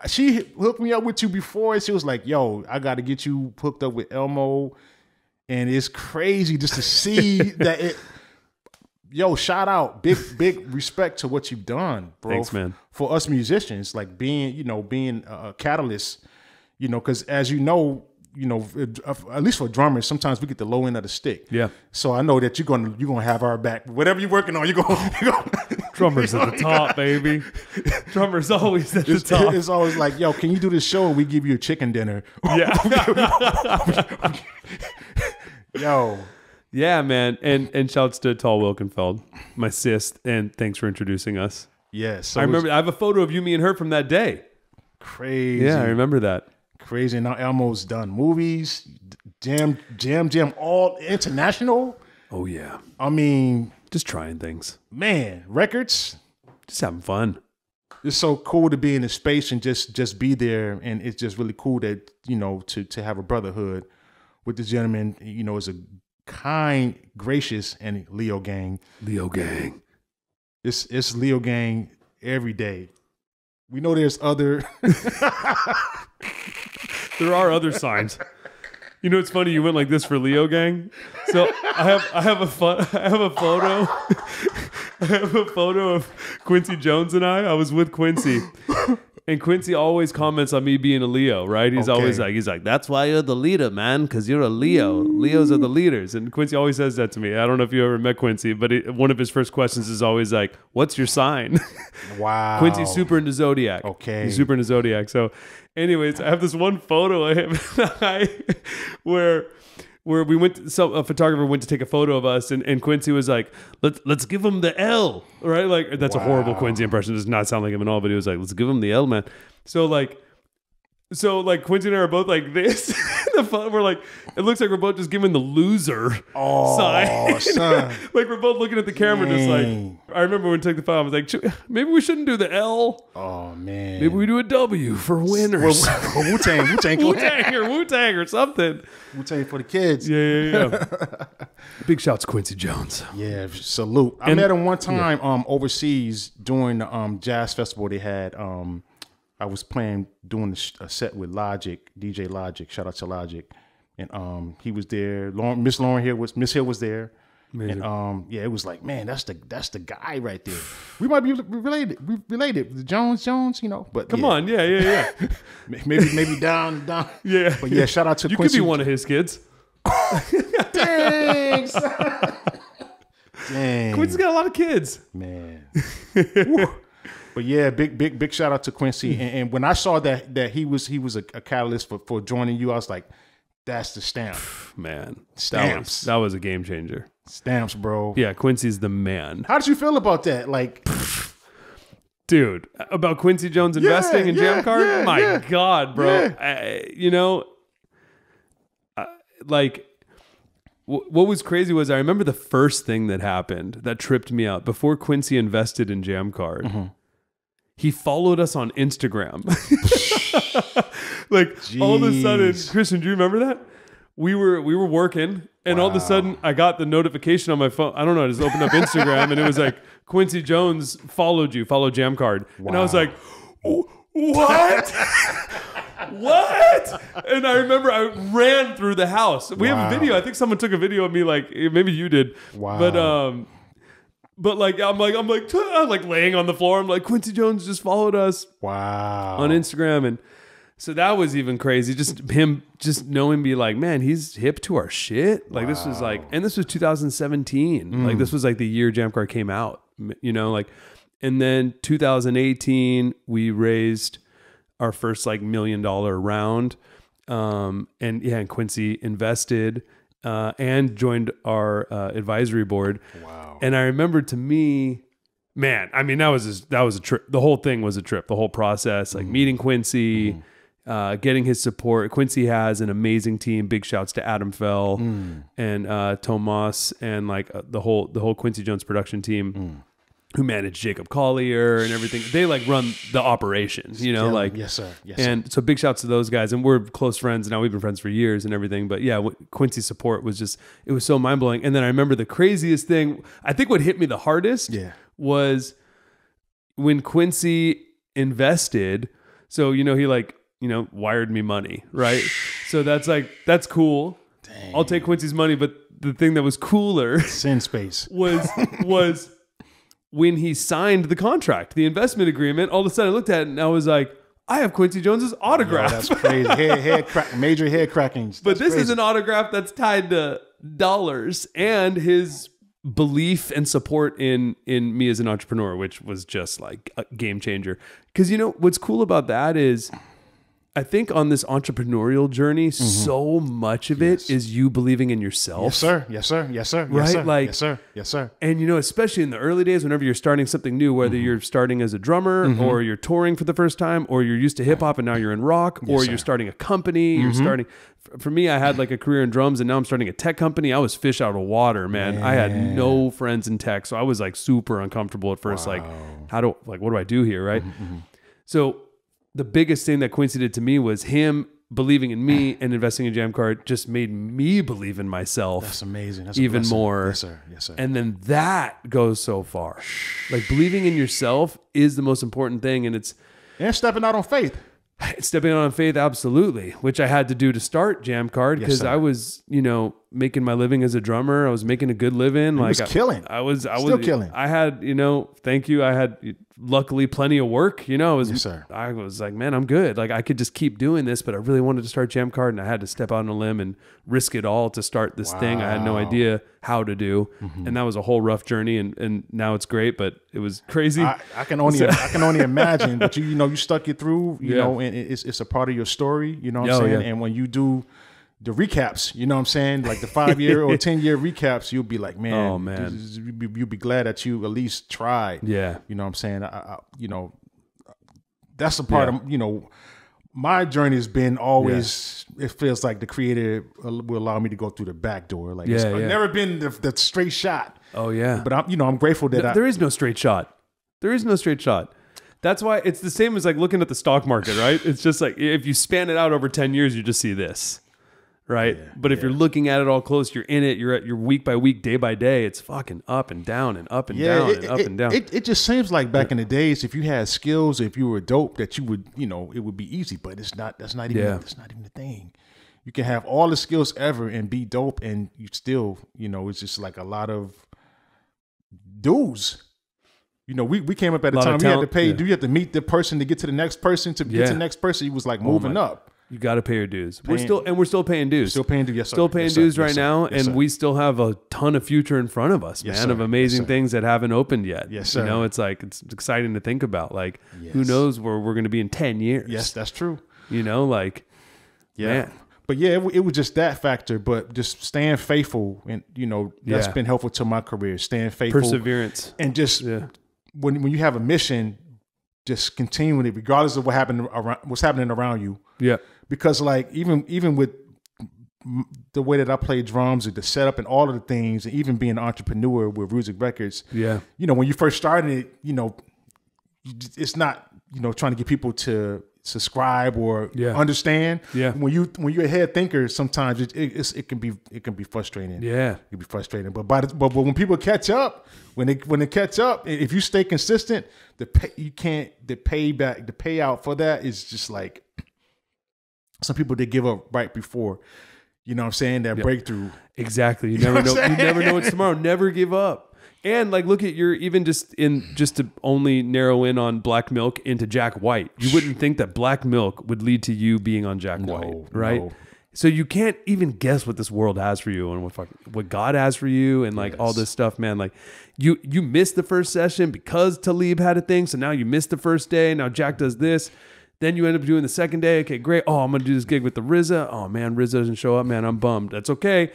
She hooked me up with you before, and she was like, yo, I got to get you hooked up with Elmo. And it's crazy just to see that shout out. Big respect to what you've done, bro. Thanks, man. For us musicians, like being a catalyst, because as at least for drummers, sometimes we get the low end of the stick. Yeah. So I know that you're gonna have our back. Whatever you're working on, you're gonna drummers at the top, baby. Drummers always at the top. It's always like, yo, can you do this show and we give you a chicken dinner? Yeah. Yo. Yeah, man. And shouts to Tall Wilkenfeld, my sis, and thanks for introducing us. Yes. So I remember I have a photo of you, me, and her from that day. Crazy. Yeah, I remember that. Crazy. And now Elmo's done movies, jam, all international. Oh, yeah. I mean, just trying things. Man, records. Just having fun. It's so cool to be in the space and just be there. And it's just really cool that, to have a brotherhood with this gentleman, is a kind, gracious, and Leo gang. Leo gang. It's Leo gang every day. We know there's other... There are other signs. It's funny. You went like this for Leo gang. So I have a photo. I have a photo of Quincy Jones and I. I was with Quincy, and Quincy always comments on me being a Leo. Right? He's always like, that's why you're the leader, man, because you're a Leo. Leos are the leaders, and Quincy always says that to me. I don't know if you ever met Quincy, but one of his first questions is always like, "What's your sign?" Wow. Quincy's super into Zodiac. Okay. He's super into Zodiac. So. Anyways, I have this one photo of him and I where we went. A photographer went to take a photo of us, and Quincy was like, "Let's give him the L," right? Like that's a horrible Quincy impression. It does not sound like him at all. But he was like, "Let's give him the L, man." So Quincy and I are both like this. We're like, it looks like we're both just giving the loser sign. Son. Like we're both looking at the camera, just like. I remember when we took the photo, I was like, maybe we shouldn't do the L. Oh man. Maybe we do a W for winners. Wu-Tang or something. Wu-Tang for the kids. Yeah. Big shouts Quincy Jones. Yeah, salute. I met him one time overseas during the jazz festival they had. I was doing a set with Logic, DJ Logic. Shout out to Logic, and he was there. Miss Hill was there. Amazing. And it was like, man, that's the guy right there. We might be related. We related the Jones, But come on, yeah. maybe down. Yeah, but yeah, shout out to you Quincy. could be one of his kids. Thanks. Dang. Quincy's got a lot of kids, man. But yeah, big shout out to Quincy. And when I saw that he was a catalyst for joining you, I was like, that's the stamp. Man. Stamps. That was a game changer. Stamps, bro. Yeah, Quincy's the man. How did you feel about that? Like, dude, about Quincy Jones investing in Jamcard? My God, bro. What was crazy was I remember the first thing that happened that tripped me out. Before Quincy invested in Jamcard, he followed us on Instagram. All of a sudden, Christian, do you remember that? We were working, and all of a sudden I got the notification on my phone. I don't know, I just opened up Instagram and it was like, Quincy Jones followed Jamcard. Wow. And I was like, what? What? And I remember I ran through the house. We have a video. I think someone took a video of me, like maybe you did. Wow. But I'm like laying on the floor. I'm like, Quincy Jones just followed us. Wow. On Instagram. And so that was even crazy. Just him just knowing me like, man, he's hip to our shit. Like this was like, and this was 2017. Like this was like the year Jamcard came out, and then 2018, we raised our first like $1 million round. And Quincy invested, and joined our advisory board. Wow. And I remember, to me, man, I mean, that was a trip. The whole thing was a trip, the whole process, like meeting Quincy, getting his support. Quincy has an amazing team. Big shouts to Adam Fell and Tomas and like the whole Quincy Jones production team. Who manage Jacob Collier and everything. They like run the operations, yes, sir. And so big shouts to those guys. And we're close friends now. We've been friends for years and everything. But yeah, Quincy's support was it was so mind blowing. And then I remember the craziest thing, I think what hit me the hardest was when Quincy invested. So, he wired me money, right? So that's cool. Dang. I'll take Quincy's money. But the thing that was cooler Sin space was when he signed the contract, the investment agreement. All of a sudden I looked at it and I was like, I have Quincy Jones's autograph. Yo, that's crazy. Major head crackings. But this is an autograph that's tied to dollars and his belief and support in me as an entrepreneur, which was just like a game changer. Because what's cool about that is, I think on this entrepreneurial journey, so much of it is you believing in yourself. Yes, sir. Yes, sir. Yes, sir. Right? Yes, sir. Like, yes, sir. Yes, sir. And, especially in the early days, whenever you're starting something new, whether you're starting as a drummer or you're touring for the first time, or you're used to hip hop and now you're in rock, or you're starting a company, you're starting. For me, I had like a career in drums and now I'm starting a tech company. I was fish out of water, man. I had no friends in tech. So I was like super uncomfortable at first. Like, what do I do here? Right. So the biggest thing that Quincy did to me was him believing in me and investing in Jamcard just made me believe in myself. That's amazing. That's even more. Yes, sir. Yes, sir. And then that goes so far. Like believing in yourself is the most important thing. And it's stepping out on faith. Stepping out on faith, absolutely, which I had to do to start Jamcard because I was, making my living as a drummer. I was making a good living. I was killing. I was killing. I had, thank you. I had luckily plenty of work, Yes, sir. I was like, man, I'm good. Like I could just keep doing this, but I really wanted to start Jamcard and I had to step out on a limb and risk it all to start this thing I had no idea how to do. And that was a whole rough journey and now it's great, but it was crazy. I can only imagine, but you stuck it through, and it's a part of your story, you know what I'm saying? And when you do the recaps, you know what I'm saying? Like the 5-year or 10-year recaps, you'll be like, man, you'll be glad that you at least tried. Yeah. You know what I'm saying? That's a part of, my journey has been always, it feels like the creator will allow me to go through the back door. Like I've never been the straight shot. Oh yeah. But I'm grateful that there is no straight shot. There is no straight shot. That's why it's the same as like looking at the stock market, right? It's just like if you span it out over 10 years, you just see this. Right. Yeah, but if you're looking at it all close, you're in it, you're week by week, day by day, it's fucking up and down and up and down and up and down. It just seems like back in the days, if you had skills, if you were dope, that you would, it would be easy, but that's not even the thing. You can have all the skills ever and be dope and you still, it's just like a lot of dues. We came up at a time we had to pay. Do you have to meet the person to get to the next person to get to the next person? He was like moving up. You got to pay your dues. We're still paying dues. Still paying dues. Yes, sir. Still paying Yes, sir. dues right Yes, sir. now, Yes, and sir. we still have a ton of future in front of us, Yes, man, sir. of amazing Yes, sir. things that haven't opened yet. Yes, sir. You know, it's like it's exciting to think about. Like, Yes. who knows where we're going to be in 10 years? Yes, that's true. You know, like, Yeah. man. But yeah, it was just that factor. But just staying faithful, and that's been helpful to my career. Staying faithful, Perseverance, and just when you have a mission, just continuing it, regardless of what's happening around you. Yeah. Because like even with the way that I play drums, or the setup, and all of the things, and even being an entrepreneur with Music Records. Yeah. When you first started it, it's not trying to get people to subscribe or understand. Yeah. When you're a head thinker, sometimes it can be frustrating. Yeah. It can be frustrating. But when people catch up, when they catch up, if you stay consistent, the payout for that is just like some people, they give up right before. You know what I'm saying? That breakthrough. Exactly. You never know. You never know what's tomorrow. Never give up. And like, look at just to only narrow in on Black Milk into Jack White. You wouldn't think that Black Milk would lead to you being on Jack White, right? No. So you can't even guess what this world has for you and what God has for you, and like all this stuff, man. Like you missed the first session because Talib had a thing, so now you missed the first day. Now Jack does this. Then you end up doing the second day. Okay, great. Oh, I'm gonna do this gig with the RZA. Oh man, RZA doesn't show up. Man, I'm bummed. That's okay.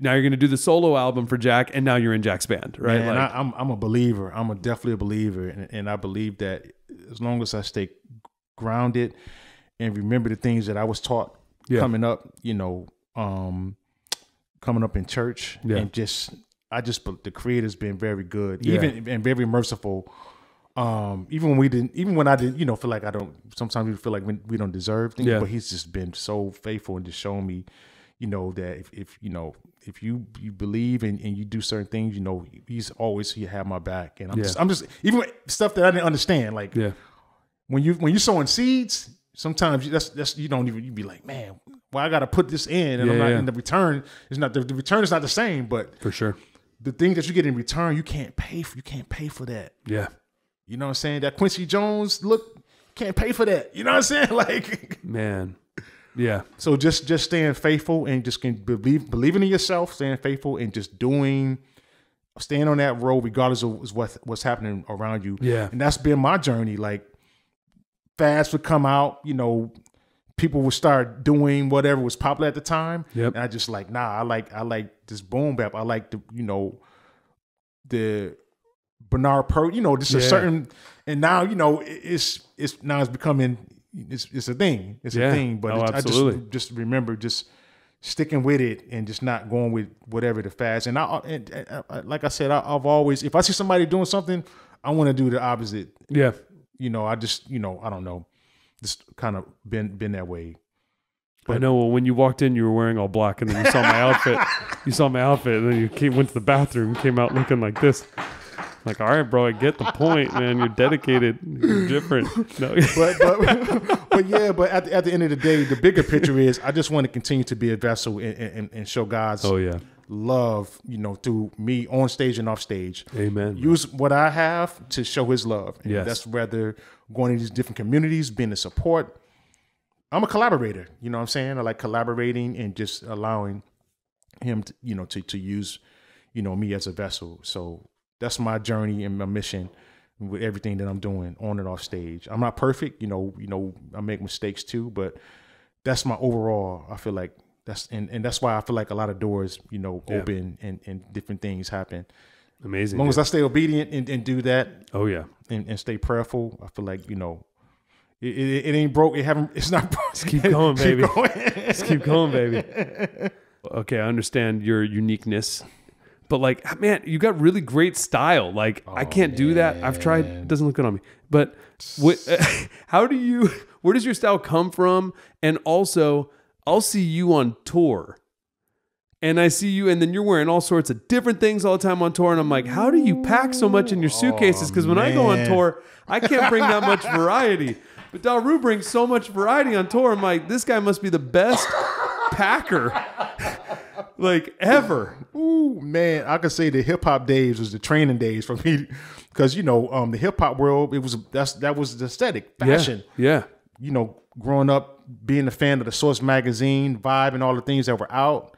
Now you're going to do the solo album for Jack, and now you're in Jack's band, right? Man, I'm a believer. I'm definitely a believer, and I believe that as long as I stay grounded and remember the things that I was taught coming up, coming up in church, and the Creator's been very good, even and very merciful. Even when I didn't, feel like I don't. Sometimes we feel like we don't deserve things, but He's just been so faithful and just showing me, that if you believe and you do certain things, He have my back. And I'm just even with stuff that I didn't understand. Like when you sowing seeds, sometimes that's you be like, man, well, I got to put this in, and I'm not in the return. It's not the return is not the same, but for sure, the things that you get in return, you can't pay for that. Yeah, you know what I'm saying? That Quincy Jones look, can't pay for that. You know what I'm saying? Like, man. Yeah. So just staying faithful and just believing in yourself, staying faithful and just staying on that road regardless of what's happening around you. Yeah. And that's been my journey. Like, fads would come out, people would start doing whatever was popular at the time. Yep. And I just like, I like this boom bap. I like the Bernard Purdy, just a certain, and now, it's becoming, it's a thing. It's a thing. But I just remember just sticking with it and just not going with whatever the fast. And like I said, I've always, if I see somebody doing something, I want to do the opposite. Yeah. I just, I don't know, just kind of been that way. But, I know. Well, when you walked in, you were wearing all black, and then you saw my outfit. And then you went to the bathroom, and came out looking like this. Like, all right, bro, I get the point, man. You're dedicated. You're different. No. but at the end of the day, the bigger picture is I just want to continue to be a vessel and show God's love, through me on stage and off stage. Amen. Use what I have to show His love. And that's whether going to these different communities, being a support. I'm a collaborator. You know what I'm saying? I like collaborating and just allowing Him to, to use, me as a vessel. So that's my journey and my mission with everything that I'm doing on and off stage. I'm not perfect, I make mistakes too, but that's my overall. I feel like that's that's why I feel like a lot of doors, open and different things happen. Amazing. As long as I stay obedient and do that. Oh yeah. And stay prayerful. I feel like, it ain't broke. It's not broke. Just keep going, baby. Just keep going, baby. Okay, I understand your uniqueness. But like, man, you got really great style. Like, I can't do that. I've tried. It doesn't look good on me. But where does your style come from? And also, I'll see you on tour. And I see you, and then you're wearing all sorts of different things all the time on tour. And I'm like, how do you pack so much in your suitcases? Because when I go on tour, I can't bring that much variety. But Daru brings so much variety on tour. I'm like, this guy must be the best packer. Like ever. Ooh, man, I could say the hip hop days was the training days for me, because the hip hop world, that was the aesthetic, fashion. Yeah. Growing up being a fan of the Source magazine vibe and all the things that were out.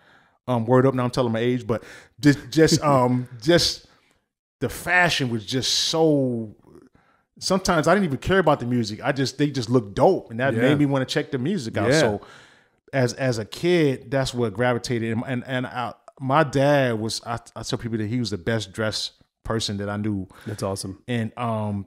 Word up, now I'm telling my age, but just the fashion was just so. Sometimes I didn't even care about the music. They just looked dope, and that made me want to check the music out. So as a kid, that's what gravitated. My dad was. I tell people that he was the best dressed person that I knew. That's awesome. And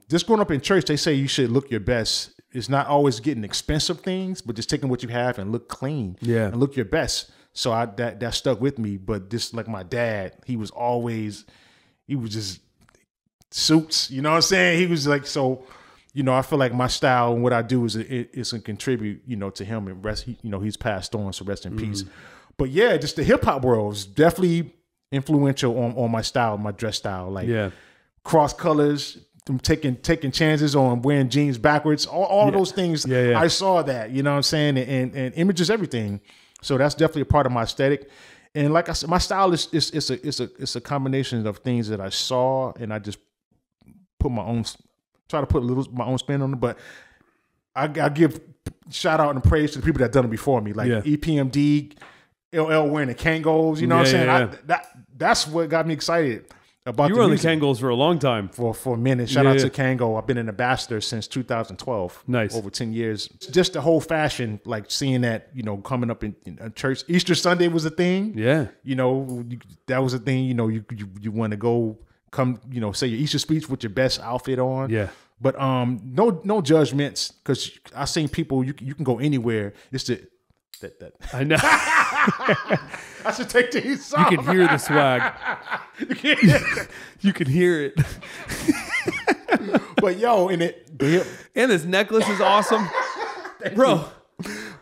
just growing up in church, they say you should look your best. It's not always getting expensive things, but just taking what you have and look clean. Yeah, and look your best. So that stuck with me. But just like my dad, he was just suits. You know what I'm saying? He was like, so, I feel like my style and what I do is can contribute, to him and rest. He's passed on, so rest in peace. But yeah, just the hip hop world is definitely influential on my style, my dress style. Like cross colors, taking chances on wearing jeans backwards, all of those things. I saw that, you know what I'm saying? And images, everything. So that's definitely a part of my aesthetic. And like I said, my style is a combination of things that I saw, and I just try to put my own spin on it. But I give shout out and praise to the people that done it before me, like EPMD, LL wearing the Kangos. You know what I'm saying? That's what got me excited about. You were on the Kangos for a long time. For a minute. Shout out to Kango. I've been an ambassador since 2012. Nice. Over 10 years. Just the whole fashion, like seeing that, coming up in church. Easter Sunday was a thing. Yeah. That was a thing. You want to go come, say your Easter speech with your best outfit on. Yeah. But no judgments, because I've seen people, you can go anywhere. It's that. I know. I should take these off. You can hear the swag. You can hear it. But and this necklace is awesome. Bro.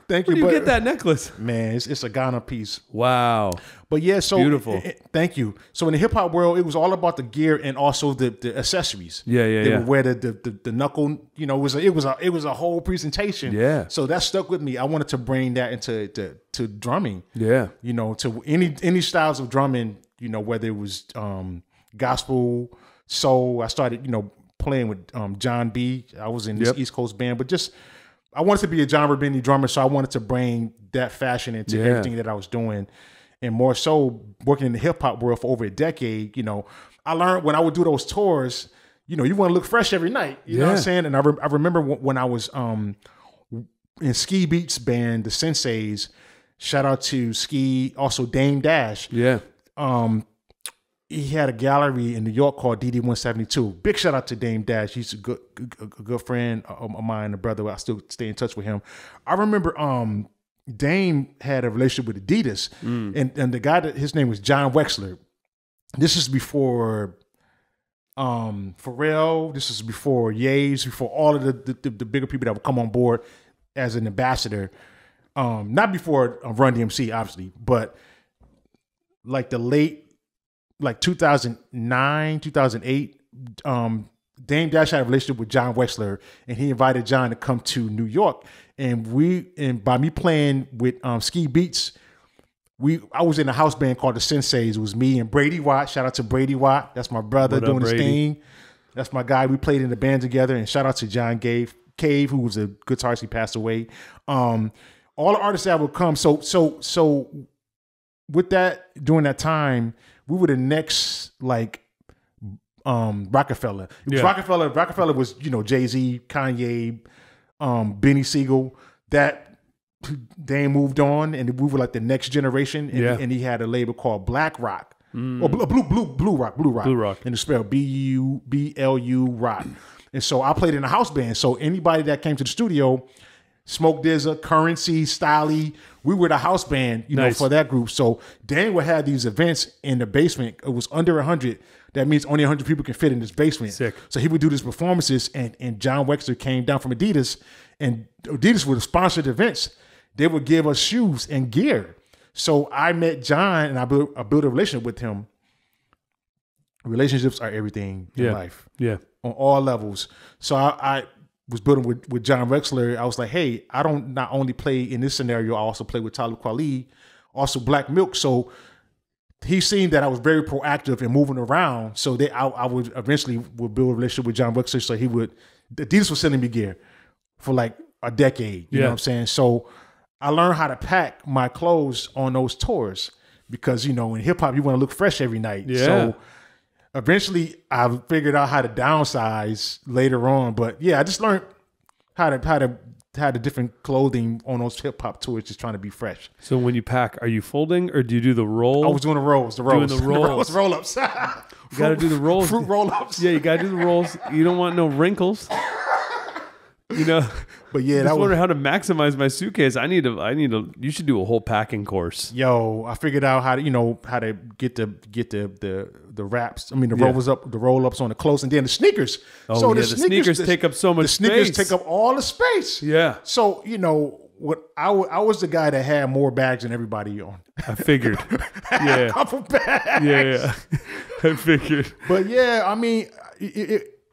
Thank you. Where do you get that necklace? Man, it's a Ghana piece. Wow. But yeah, so beautiful. Thank you. So in the hip hop world, it was all about the gear and also the accessories. They would wear the knuckle. It was a whole presentation. Yeah. So that stuck with me. I wanted to bring that into to drumming. Yeah. To any styles of drumming. Whether it was gospel, soul. I started playing with John B. I was in this East Coast band, but just. I wanted to be a John Rubini drummer, so I wanted to bring that fashion into everything that I was doing. And more so, working in the hip-hop world for over a decade, I learned when I would do those tours, you want to look fresh every night. You know what I'm saying? And I remember when I was in Ski Beats band, the Senseis, shout out to Ski, also Dame Dash. Yeah. He had a gallery in New York called DD 172. Big shout out to Dame Dash. He's a good friend of mine, a brother. I still stay in touch with him. I remember Dame had a relationship with Adidas, and the guy his name was John Wexler. This is before Pharrell. This is before Ye's, before all of the bigger people that would come on board as an ambassador. Not before Run DMC, obviously, but like the late. Like 2009, 2008, Dame Dash had a relationship with John Wexler, and he invited John to come to New York. And by me playing with Ski Beats, I was in a house band called the Senseis. It was me and Brady Watt. Shout out to Brady Watt. That's my brother doing his thing. That's my guy. We played in the band together. And shout out to John Cave, who was a guitarist. He passed away. All the artists that would come. So with that, during that time, we were the next Rockefeller. It was Rockefeller. Rockefeller was Jay-Z, Kanye, Benny Siegel. That they moved on, and we were like the next generation. And he had a label called Black Rock or Blue Rock, and it's spelled BLU Rock. And so I played in a house band. So anybody that came to the studio, Smoke Dizza, Currency, Styley, we were the house band, for that group. So Dane would have these events in the basement. It was under 100. That means only 100 people can fit in this basement. Sick. So he would do these performances, and John Wexler came down from Adidas, and Adidas would sponsor the events. They would give us shoes and gear. So I met John, and I built a relationship with him. Relationships are everything in life. Yeah. On all levels. So I was building with John Wexler. I was like, hey, I don't not only play in this scenario, I also play with Talib Kweli, also Black Milk. So he seen that I was very proactive in moving around. So I would eventually build a relationship with John Wexler. So Adidas was sending me gear for like a decade. You know what I'm saying? So I learned how to pack my clothes on those tours because, you know, in hip hop, you want to look fresh every night. Yeah. So eventually I figured out how to downsize later on. But yeah, I just learned how the different clothing on those hip hop tours, just trying to be fresh. So when you pack, are you folding or do you do the roll? I was doing the rolls. Doing the rolls. Roll ups. You got to do the rolls. Fruit roll ups. Yeah, you got to do the rolls. You don't want no wrinkles. You know, but yeah, I just wonder how to maximize my suitcase. I need to. You should do a whole packing course. Yo, I figured out how to get the wraps. I mean, the roll ups on the clothes, and then the sneakers. Oh, so yeah, the sneakers take up so much space. The sneakers take up all the space. Yeah. So I was the guy that had more bags than everybody on. I figured. Yeah. A couple bags. Yeah. I figured. But yeah, I mean,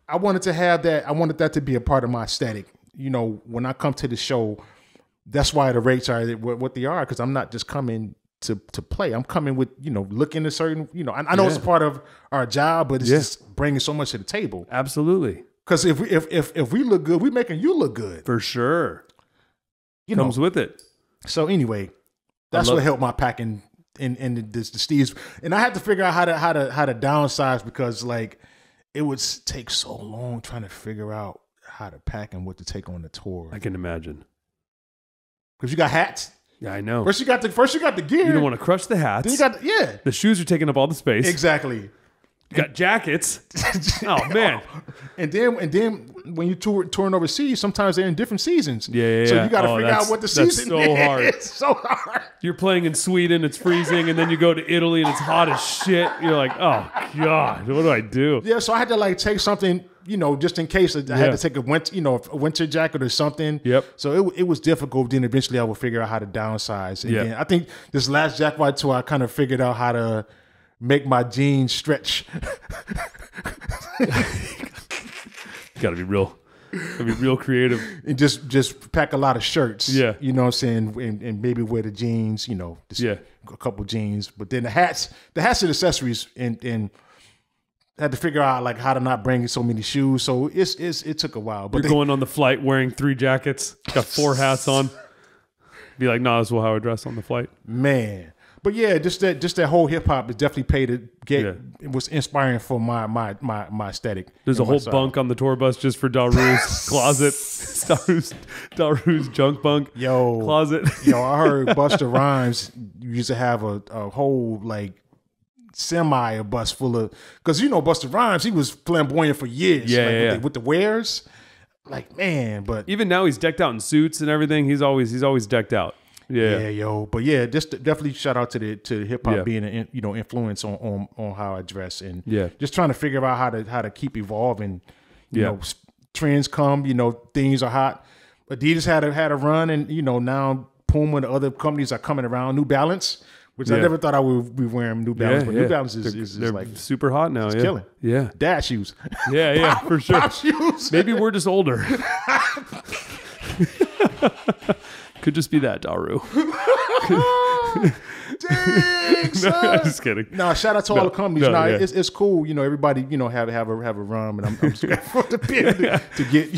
I wanted to have that. I wanted that to be a part of my aesthetic. You know, when I come to the show, that's why the rates are what they are, because I'm not just coming to play. I'm coming with, looking at certain, I know it's a part of our job, but it's just bringing so much to the table. Absolutely. Because if we look good, we're making you look good. For sure. Comes with it. So anyway, that's what helped my packing in the Steves. And I had to figure out how to downsize, because like it would take so long trying to figure out how to pack and what to take on the tour. I can imagine. Because you got hats. Yeah, I know. First you got the gear. You don't want to crush the hats. Then you got the shoes are taking up all the space. Exactly. You got jackets. Oh man. And then when you touring overseas, sometimes they're in different seasons. Yeah. So you got to figure out what the season is. Hard. It's so hard. You're playing in Sweden, it's freezing, and then you go to Italy and it's hot as shit. You're like, oh God, what do I do? Yeah, so I had to like take something, just in case I had to take a winter jacket or something. Yep. So it was difficult. Then eventually I would figure out how to downsize. And then I think this last Jackpot tour, I kind of figured out how to make my jeans stretch. Gotta be real. Gotta be real creative. And just pack a lot of shirts. Yeah. You know what I'm saying? And maybe wear the jeans, a couple jeans. But then the hats and accessories, and had to figure out like how to not bring so many shoes. So it took a while. But you're going on the flight wearing 3 jackets, got 4 hats on. Be like, no, this is how I dress on the flight. Man. But yeah, just that whole hip hop is definitely paid to get. Yeah. It was inspiring for my aesthetic. There's a whole bunk on the tour bus just for Daru's closet. Daru's junk bunk. Closet. I heard Busta Rhymes used to have a whole like a bus full of, because Busta Rhymes, he was flamboyant for years. With the wares. Like, man, but even now he's decked out in suits and everything. He's always decked out. But yeah, just definitely shout out to hip hop being an influence on how I dress, and just trying to figure out how to keep evolving. Trends come, things are hot. Adidas had a run, and now Puma and other companies are coming around. New Balance, which I never thought I would be wearing New Balance, but New Balance is like super hot now. It's killing. Yeah, dad shoes. Yeah, for sure. Pop shoes. Maybe we're just older. Could just be that, Daru. Dang, son. No, I'm just kidding. No, shout out to all the companies. It's cool. Everybody, have a run, and I'm just grateful to be able to get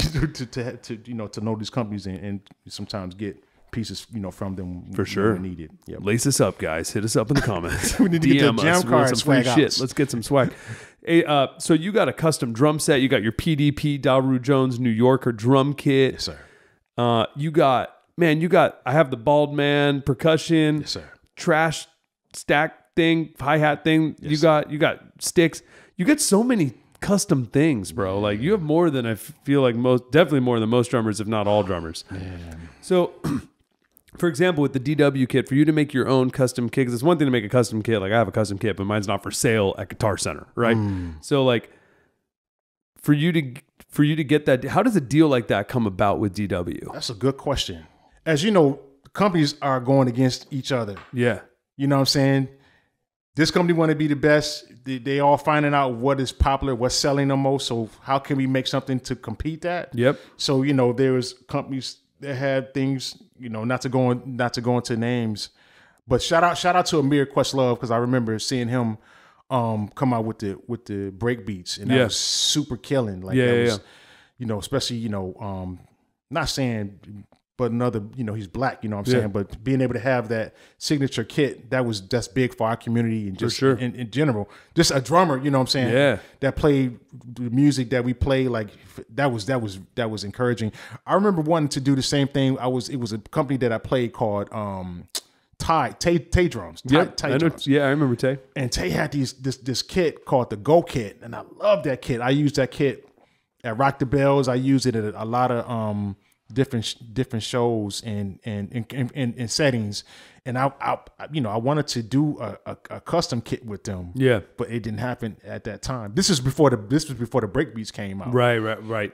to know these companies and sometimes get pieces from them for sure when needed. Yep. Lace us up, guys. Hit us up in the comments. We need to get the jam card swag out. Let's get some swag. Hey, so you got a custom drum set. You got your PDP Daru Jones New Yorker drum kit. Yes, sir. I have the bald man percussion. Yes, sir. Trash stack thing, hi-hat thing. Yes, you got sticks. You get so many custom things, bro. Like you have more than I feel like definitely more than most drummers, if not all drummers. Man. So for example, with the DW kit, for you to make your own custom kit, because it's one thing to make a custom kit. Like I have a custom kit, but mine's not for sale at Guitar Center, right? So like for you to get that, how does a deal like that come about with DW? That's a good question. As you know, companies are going against each other. Yeah. You know what I'm saying? This company want to be the best. They all finding out what is popular, what's selling the most. So how can we make something to compete that? Yep. So, there's companies that had things, not to go into names, but shout out to Amir Questlove, because I remember seeing him come out with the break beats, and that was super killing. Like especially, not saying, but another, he's black, you know what I'm saying? But being able to have that signature kit, that's big for our community and just in general. Just a drummer, you know what I'm saying? Yeah. That played the music that we play, like that was encouraging. I remember wanting to do the same thing. It was a company that I played called Tay Drums. Tay Drums. Yeah, I remember Tay. And Tay had this kit called the Go Kit, and I love that kit. I used that kit at Rock the Bells. I used it at a lot of different shows and settings, and I wanted to do a custom kit with them. Yeah, but it didn't happen at that time. This was before the breakbeats came out. Right.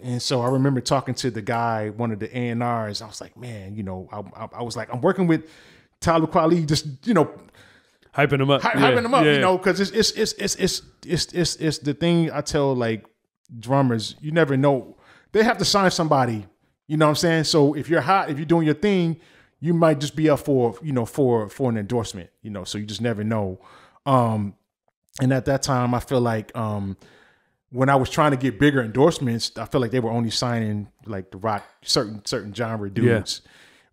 And so I remember talking to the guy, one of the A&Rs. I was like, man, I was like, I'm working with Talib Kweli, just hyping him up, because it's the thing I tell like drummers, you never know. They have to sign somebody, you know what I'm saying? So if you're hot, if you're doing your thing, you might just be up for an endorsement, so you just never know. And at that time, I feel like when I was trying to get bigger endorsements, I feel like they were only signing like the rock, certain genre dudes.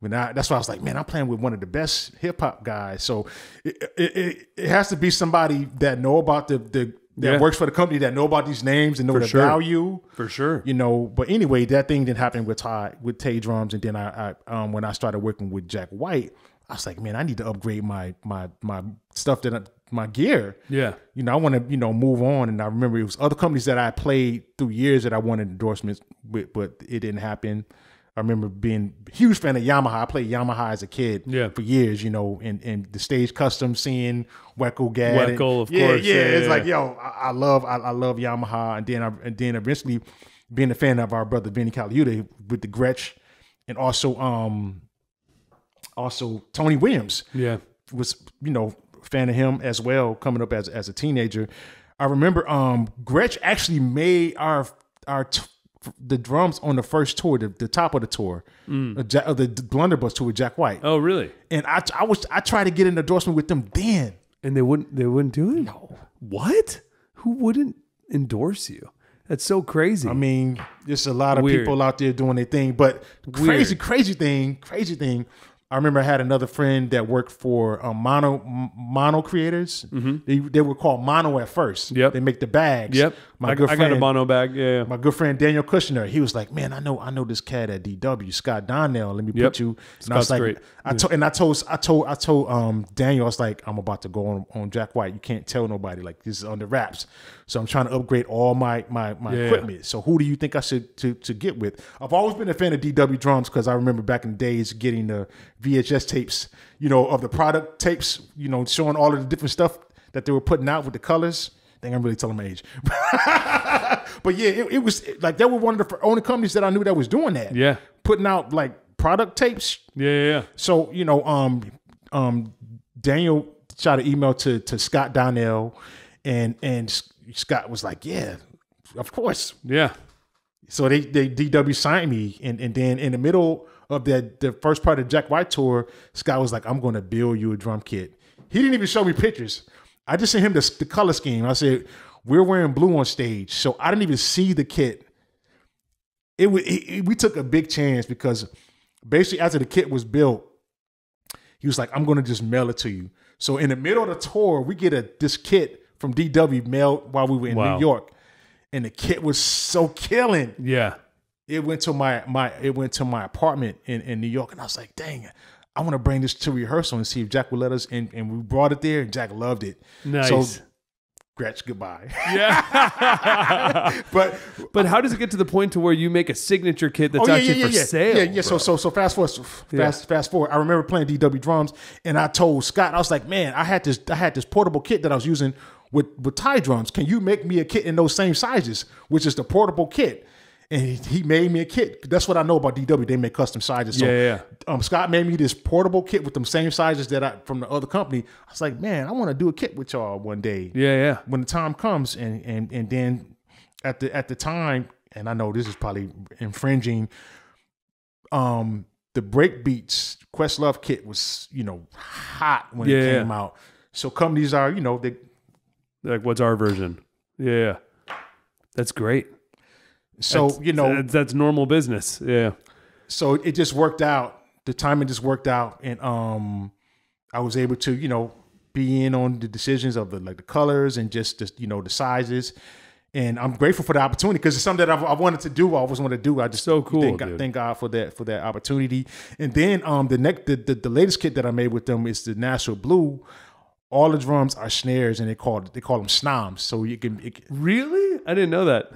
Yeah. That's why I was like, man, I'm playing with one of the best hip hop guys. So it has to be somebody that know about that works for the company, that know about these names and know the value. For sure. But anyway, that thing didn't happen with Tay Drums. And then I when I started working with Jack White, I was like, man, I need to upgrade my stuff, my gear. Yeah. I want to, move on. And I remember it was other companies that I played through years that I wanted endorsements with, but it didn't happen. I remember being a huge fan of Yamaha. I played Yamaha as a kid for years, and the stage custom, seeing Weckel Gad. Weckel, of course. Yeah. It's like, yo, I love Yamaha. And then eventually being a fan of our brother Benny Caliuta with the Gretsch, and also Tony Williams. Yeah. Was, fan of him as well, coming up as a teenager. I remember Gretsch actually made the drums on the first tour, the top of the tour, of the Blunderbuss tour with Jack White. Oh, really? And I tried to get an endorsement with them then, and they wouldn't do it. No. What? Who wouldn't endorse you? That's so crazy. I mean, there's a lot of people out there doing their thing, but crazy thing. I remember I had another friend that worked for Mono creators. Mm-hmm. They were called Mono at first. Yep. They make the bags. Yep. I got a Mono bag. Yeah. My good friend Daniel Kushner, he was like, man, I know this cat at DW, Scott Donnell. Let me put you. And Scott's I was like, I told Daniel, I was like, I'm about to go on Jack White. You can't tell nobody. Like, this is under wraps. So I'm trying to upgrade all my equipment. So who do you think I should to get with? I've always been a fan of DW drums because I remember back in the days getting the VHS tapes, of the product tapes, showing all of the different stuff that they were putting out with the colors. I think I'm really telling my age. But yeah, it was like they were one of the only companies that I knew that was doing that. Yeah. Putting out like product tapes. Yeah. So, Daniel shot an email to Scott Donnell, and Scott was like, yeah, of course. Yeah. So they DW signed me, and then in the middle of the first part of the Jack White tour, Scott was like, I'm going to build you a drum kit. He didn't even show me pictures. I just sent him the color scheme. I said, we're wearing blue on stage. So I didn't even see the kit. We took a big chance because basically after the kit was built, he was like, I'm going to just mail it to you. So in the middle of the tour, we get this kit from DW mailed while we were in New York. And the kit was so killing. Yeah. It went to my apartment in New York, and I was like, dang it, I want to bring this to rehearsal and see if Jack would let us. And we brought it there, and Jack loved it. Nice. So, Gretsch, goodbye. Yeah. but how does it get to the point to where you make a signature kit that's for sale? Yeah. So fast forward. I remember playing DW drums, and I told Scott, I was like, man, I had this portable kit that I was using with Thai drums. Can you make me a kit in those same sizes, which is the portable kit? And he made me a kit. That's what I know about DW. They make custom sizes. So Scott made me this portable kit with them same sizes that from the other company. I was like, man, I want to do a kit with y'all one day. Yeah. When the time comes, and then at the time, and I know this is probably infringing. The Breakbeats Questlove kit was hot when it came out. So companies are they like, what's our version? Yeah, that's great. So, that's normal business. Yeah. So it just worked out. The timing just worked out. And I was able to, be in on the decisions of the colors and just the sizes. And I'm grateful for the opportunity because it's something that I wanted to do. I always wanted to do. I just so cool. Thank God for that opportunity. And then the latest kit that I made with them is the Nashville Blue. All the drums are snares, and they call them snoms. So you can really? I didn't know that.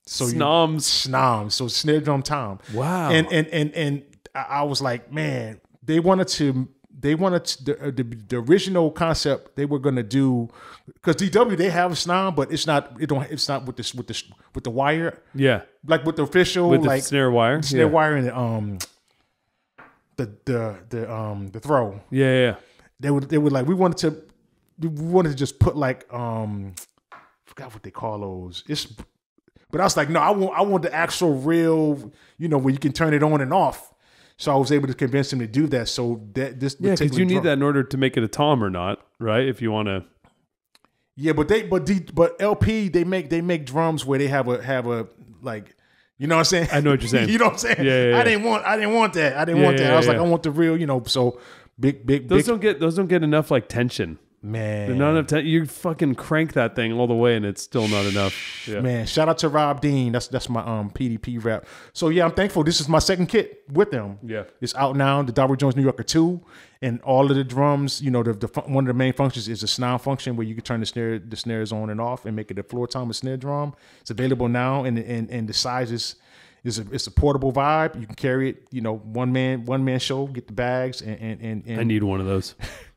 So snoms. So snare drum tom. Wow. And I was like, man, they wanted the original concept they were gonna do, because DW they have a snom, but it's not with the wire. Yeah. Like with the official the snare wire. Wire and the throw. Yeah. They were like, we wanted to just put forgot what they call those. But I was like, no, I want the actual real, where you can turn it on and off. So I was able to convince him to do that. So this because you need that in order to make it a tom or not, right? If you want to. Yeah, but LP they make drums where they have a like, you know what I'm saying? I know what you're saying. You know what I'm saying? Yeah. I didn't want that. I didn't want that. I was like, I want the real, so big. Those don't get enough tension. Man, they're not enough tension. You fucking crank that thing all the way, and it's still not enough. Yeah. Man, shout out to Rob Dean. That's my PDP rep. So yeah, I'm thankful. This is my second kit with them. Yeah, it's out now. The Daru Jones New Yorker 2, and all of the drums. The one of the main functions is a snom function where you can turn the snares on and off and make it a floor tom and snare drum. It's available now, and the size is it's a portable vibe. You can carry it. One man show. Get the bags and I need one of those.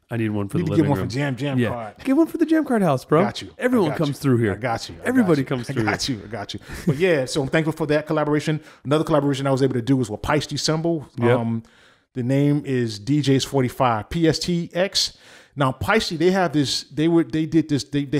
I need one for the living room. Get one room. for Jam Card. Get one for the Jam Card house, bro. Got you. Everyone comes through here. I got you. Everybody comes through. I got you. But yeah, so I'm thankful for that collaboration. Another collaboration I was able to do was with Peisty Cymbal. Yep. The name is DJ's 45 PSTX. Now Peisty, they have this. They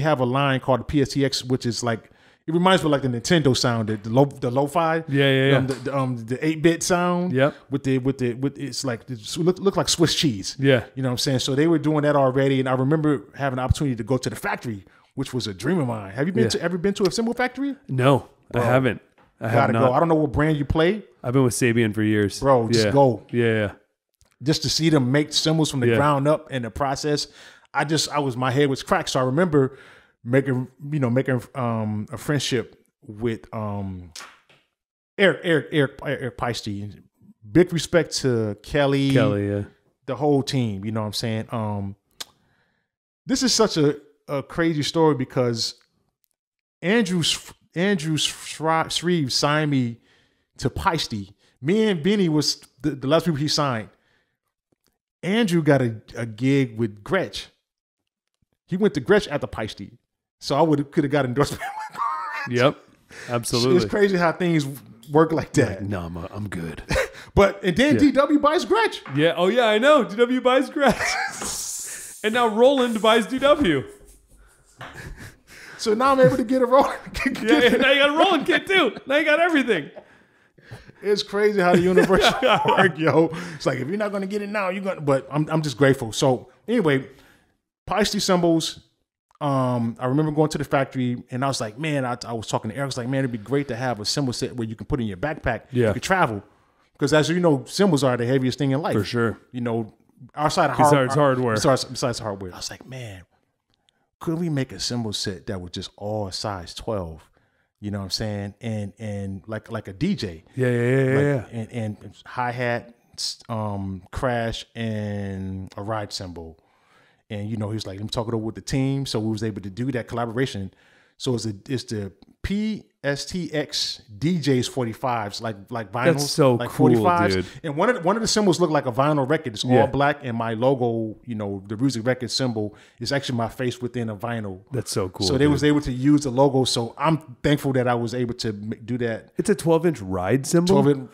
have a line called the PSTX, which is like. It reminds me of the Nintendo sound, the lo-fi, yeah. The 8-bit sound, yep. With it's like it look like Swiss cheese, yeah. You know what I'm saying? So they were doing that already, and I remember having the opportunity to go to the factory, which was a dream of mine. Have you ever been to a cymbal factory? No, bro, I haven't. I gotta go. I don't know what brand you play. I've been with Sabian for years, bro. Just go, yeah. Just to see them make cymbals from the ground up in the process, my head was cracked. So I remember. Making a friendship with Eric Peisty. Big respect to Kelly, yeah. The whole team. You know what I'm saying? This is such a crazy story because Andrew Shreve signed me to Peisty. Me and Benny was the last people he signed. Andrew got a gig with Gretsch. He went to Gretsch at the Peisty. So I could have got endorsement. Yep, absolutely. It's crazy how things work like that. No, I'm good. And then DW buys Gretsch. Yeah. Oh yeah, I know. DW buys Gretsch, and now Roland buys DW. So now I'm able to get a Roland. Now you got a Roland kit too. Now you got everything. It's crazy how the universe works, yo. It's like if you're not gonna get it now, you're gonna. But I'm just grateful. So anyway, Peisty Cymbals. I remember going to the factory and I was like, man, I was talking to Eric. I was like, man, it'd be great to have a cymbal set where you can put in your backpack. Yeah. You can travel. Because as you know, cymbals are the heaviest thing in life. For sure. Outside of hardware. Besides hardware. I was like, man, could we make a cymbal set that was just all size 12? You know what I'm saying? And like a DJ. Yeah. And hi-hat, crash, and a ride cymbal. And he was like, I'm talking over with the team, so we was able to do that collaboration. So it's the PSTX DJs 45s, like vinyls. That's so like cool, 45s. dude. And one of the symbols look like a vinyl record. It's all black, and my logo, the music record symbol, is actually my face within a vinyl. That's so cool. So they was able to use the logo. So I'm thankful that I was able to do that. It's a 12-inch ride cymbal. 12-inch,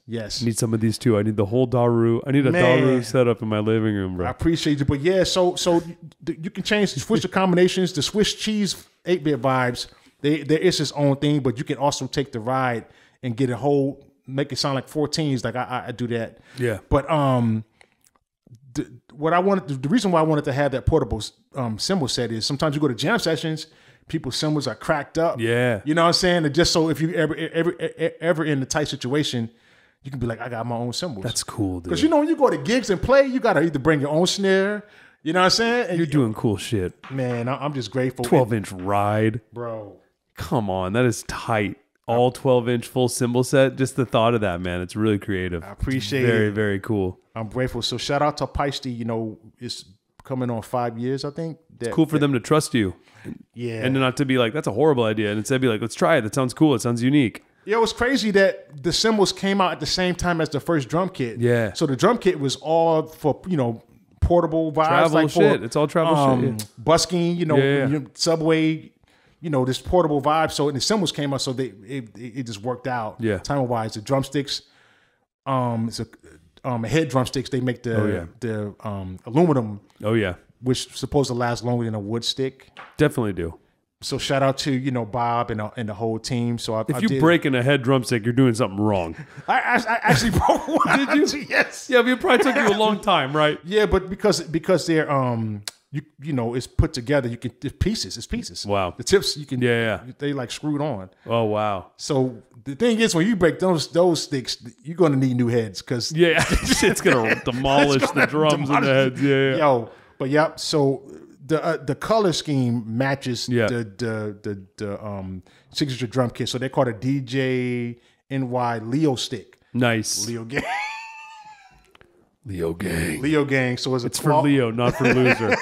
yes. I need some of these too. I need the whole Daru. I need a Daru set up in my living room, bro. I appreciate you, but yeah. So you can switch the combinations, the Swiss cheese 8-bit vibes. There is its own thing, but you can also take the ride and get make it sound like 14s. Like I do that. Yeah. But the reason why I wanted to have that portable cymbal set is sometimes you go to jam sessions, people's cymbals are cracked up. Yeah. You know what I'm saying? And just so if you ever in a tight situation, you can be like, I got my own cymbals. That's cool, dude. Because when you go to gigs and play, you got to either bring your own snare. You know what I'm saying? And you're doing cool shit. Man, I'm just grateful. 12-inch ride. Bro. Come on. That is tight. All 12-inch full cymbal set. Just the thought of that, man. It's really creative. I appreciate it. Very, very cool. I'm grateful. So shout out to Peisty. It's coming on 5 years, I think. It's cool for them to trust you. Yeah. And not to be like, that's a horrible idea. And instead be like, let's try it. That sounds cool. It sounds unique. Yeah, it was crazy that the cymbals came out at the same time as the first drum kit. Yeah. So the drum kit was all for, portable vibes. Travel like shit. It's all travel shit. Busking, subway, this portable vibe. So and the cymbals came out, so it just worked out. Yeah. Time-wise. The drumsticks, it's a head drumsticks, they make the aluminum. Oh, yeah. Which is supposed to last longer than a wood stick. Definitely do. So shout out to Bob and the whole team. So if you breaking a head drumstick, you're doing something wrong. I actually broke one. Did you? Yes. Yeah, but it probably took you a long time, right? Yeah, but because they're it's put together. It's pieces. Wow. The tips you can they like screwed on. Oh wow. So the thing is, when you break those sticks, you're gonna need new heads because it's gonna demolish the drums and the heads. Yeah. Yo, but yeah. So the color scheme matches the signature drum kit. So they call it a DJ NY Leo stick. Nice. Leo gang. Leo gang. Leo gang. So it's for Leo, not for loser.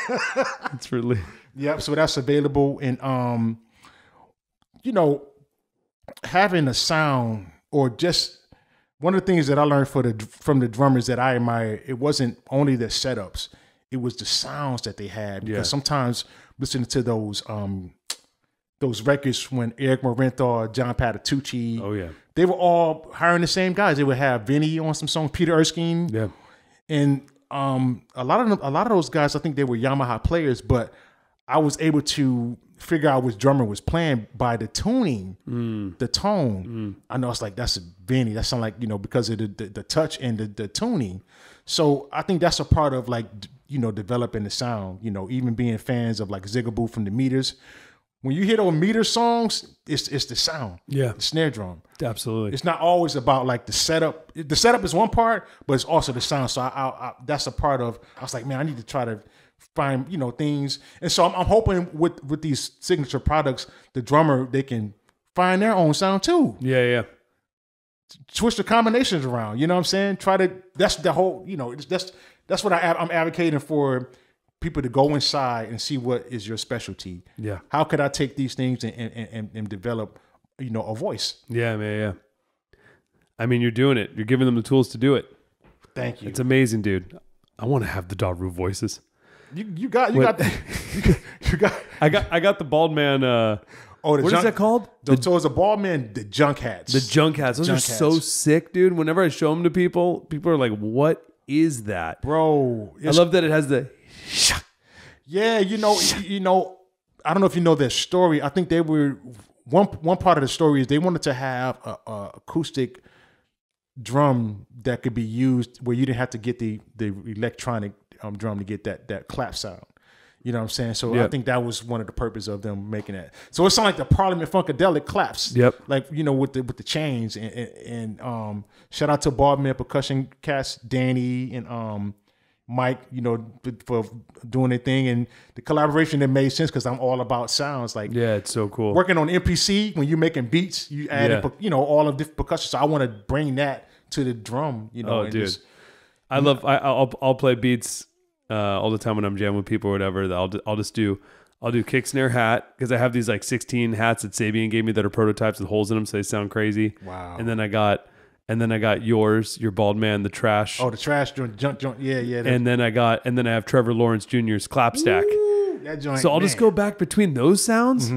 It's for Leo. Yep. So that's available. And having a sound, or just one of the things that I learned from the drummers that I admire, it wasn't only the setups, it was the sounds that they had. Because sometimes listening to those records when Eric Morenthal, John Patitucci, they were all hiring the same guys. They would have Vinny on some songs, Peter Erskine. Yeah. And a lot of those guys, I think they were Yamaha players, but I was able to figure out which drummer was playing by the tuning, the tone. I know it's like, that's a Vinny. That sound like, because of the touch and the tuning. So I think that's a part of like, developing the sound, even being fans of like Zigaboo from the Meters. When you hear those meter songs, it's the sound. Yeah. The snare drum. Absolutely. It's not always about like the setup. The setup is one part, but it's also the sound. So I that's a part of, I was like, man, I need to try to find, things. And so I'm hoping with these signature products, the drummer, they can find their own sound too. Yeah. Switch the combinations around. You know what I'm saying? That's the whole, that's what I'm advocating for. People to go inside and see what is your specialty. Yeah. How could I take these things and develop, a voice? Yeah, man. Yeah. I mean, you're doing it. You're giving them the tools to do it. Thank you. It's amazing, dude. I want to have the Daru voices. You got I got the bald man. What is that called? So it's a bald man, the junk hats. The junk hats. Those are so sick, dude. Whenever I show them to people are like, what is that? Bro. I love that it has the... Yeah, I don't know if you know their story. I think they were one part of the story is they wanted to have a acoustic drum that could be used where you didn't have to get the electronic drum to get that clap sound. You know what I'm saying? So I think that was one of the purpose of them making that. So it sounded like the Parliament Funkadelic claps. Yep. Like, with the chains and shout out to Baldman percussion cast, Danny and Mike, for doing their thing, and the collaboration that made sense because I'm all about sounds. Like, yeah, it's so cool. Working on MPC, when you're making beats, you add, all of different percussion. So I want to bring that to the drum. Oh, dude, I'll play beats all the time when I'm jamming with people or whatever. I'll do kick snare hat because I have these like 16 hats that Sabian gave me that are prototypes with holes in them, so they sound crazy. Wow. And then I got your bald man, the trash. Oh, the trash joint, junk joint. Yeah. And then I have Trevor Lawrence Jr.'s clap stack. Ooh, that joint. So I'll just go back between those sounds.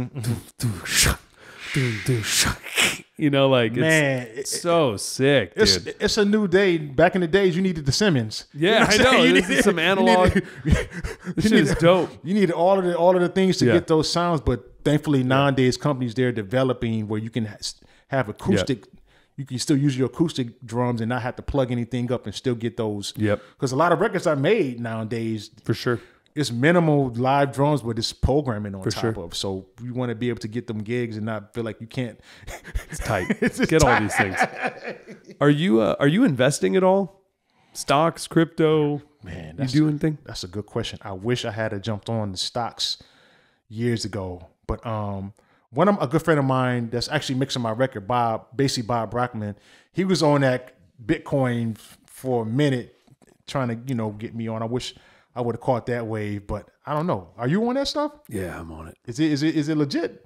It's so sick, dude. It's a new day. Back in the days, you needed the Simmons. Yeah, I know. This is some analog. This shit is dope. You need all of the things to get those sounds, but thankfully nowadays companies they're developing where you can have acoustic. Yeah. You can still use your acoustic drums and not have to plug anything up and still get those. Yep. Because a lot of records are made nowadays. For sure. it's minimal live drums, but it's programming on For top sure. of. So you want to be able to get them gigs and not feel like you can't. It's tight. It's Get all these things. Are you investing at all? Stocks, crypto? Man, you do anything? That's a good question. I wish I had jumped on the stocks years ago, but a good friend of mine that's actually mixing my record, Bob Brockman, he was on that Bitcoin for a minute, trying to get me on. I wish I would have caught that wave, but I don't know. Are you on that stuff? Yeah, I'm on it. Is it legit?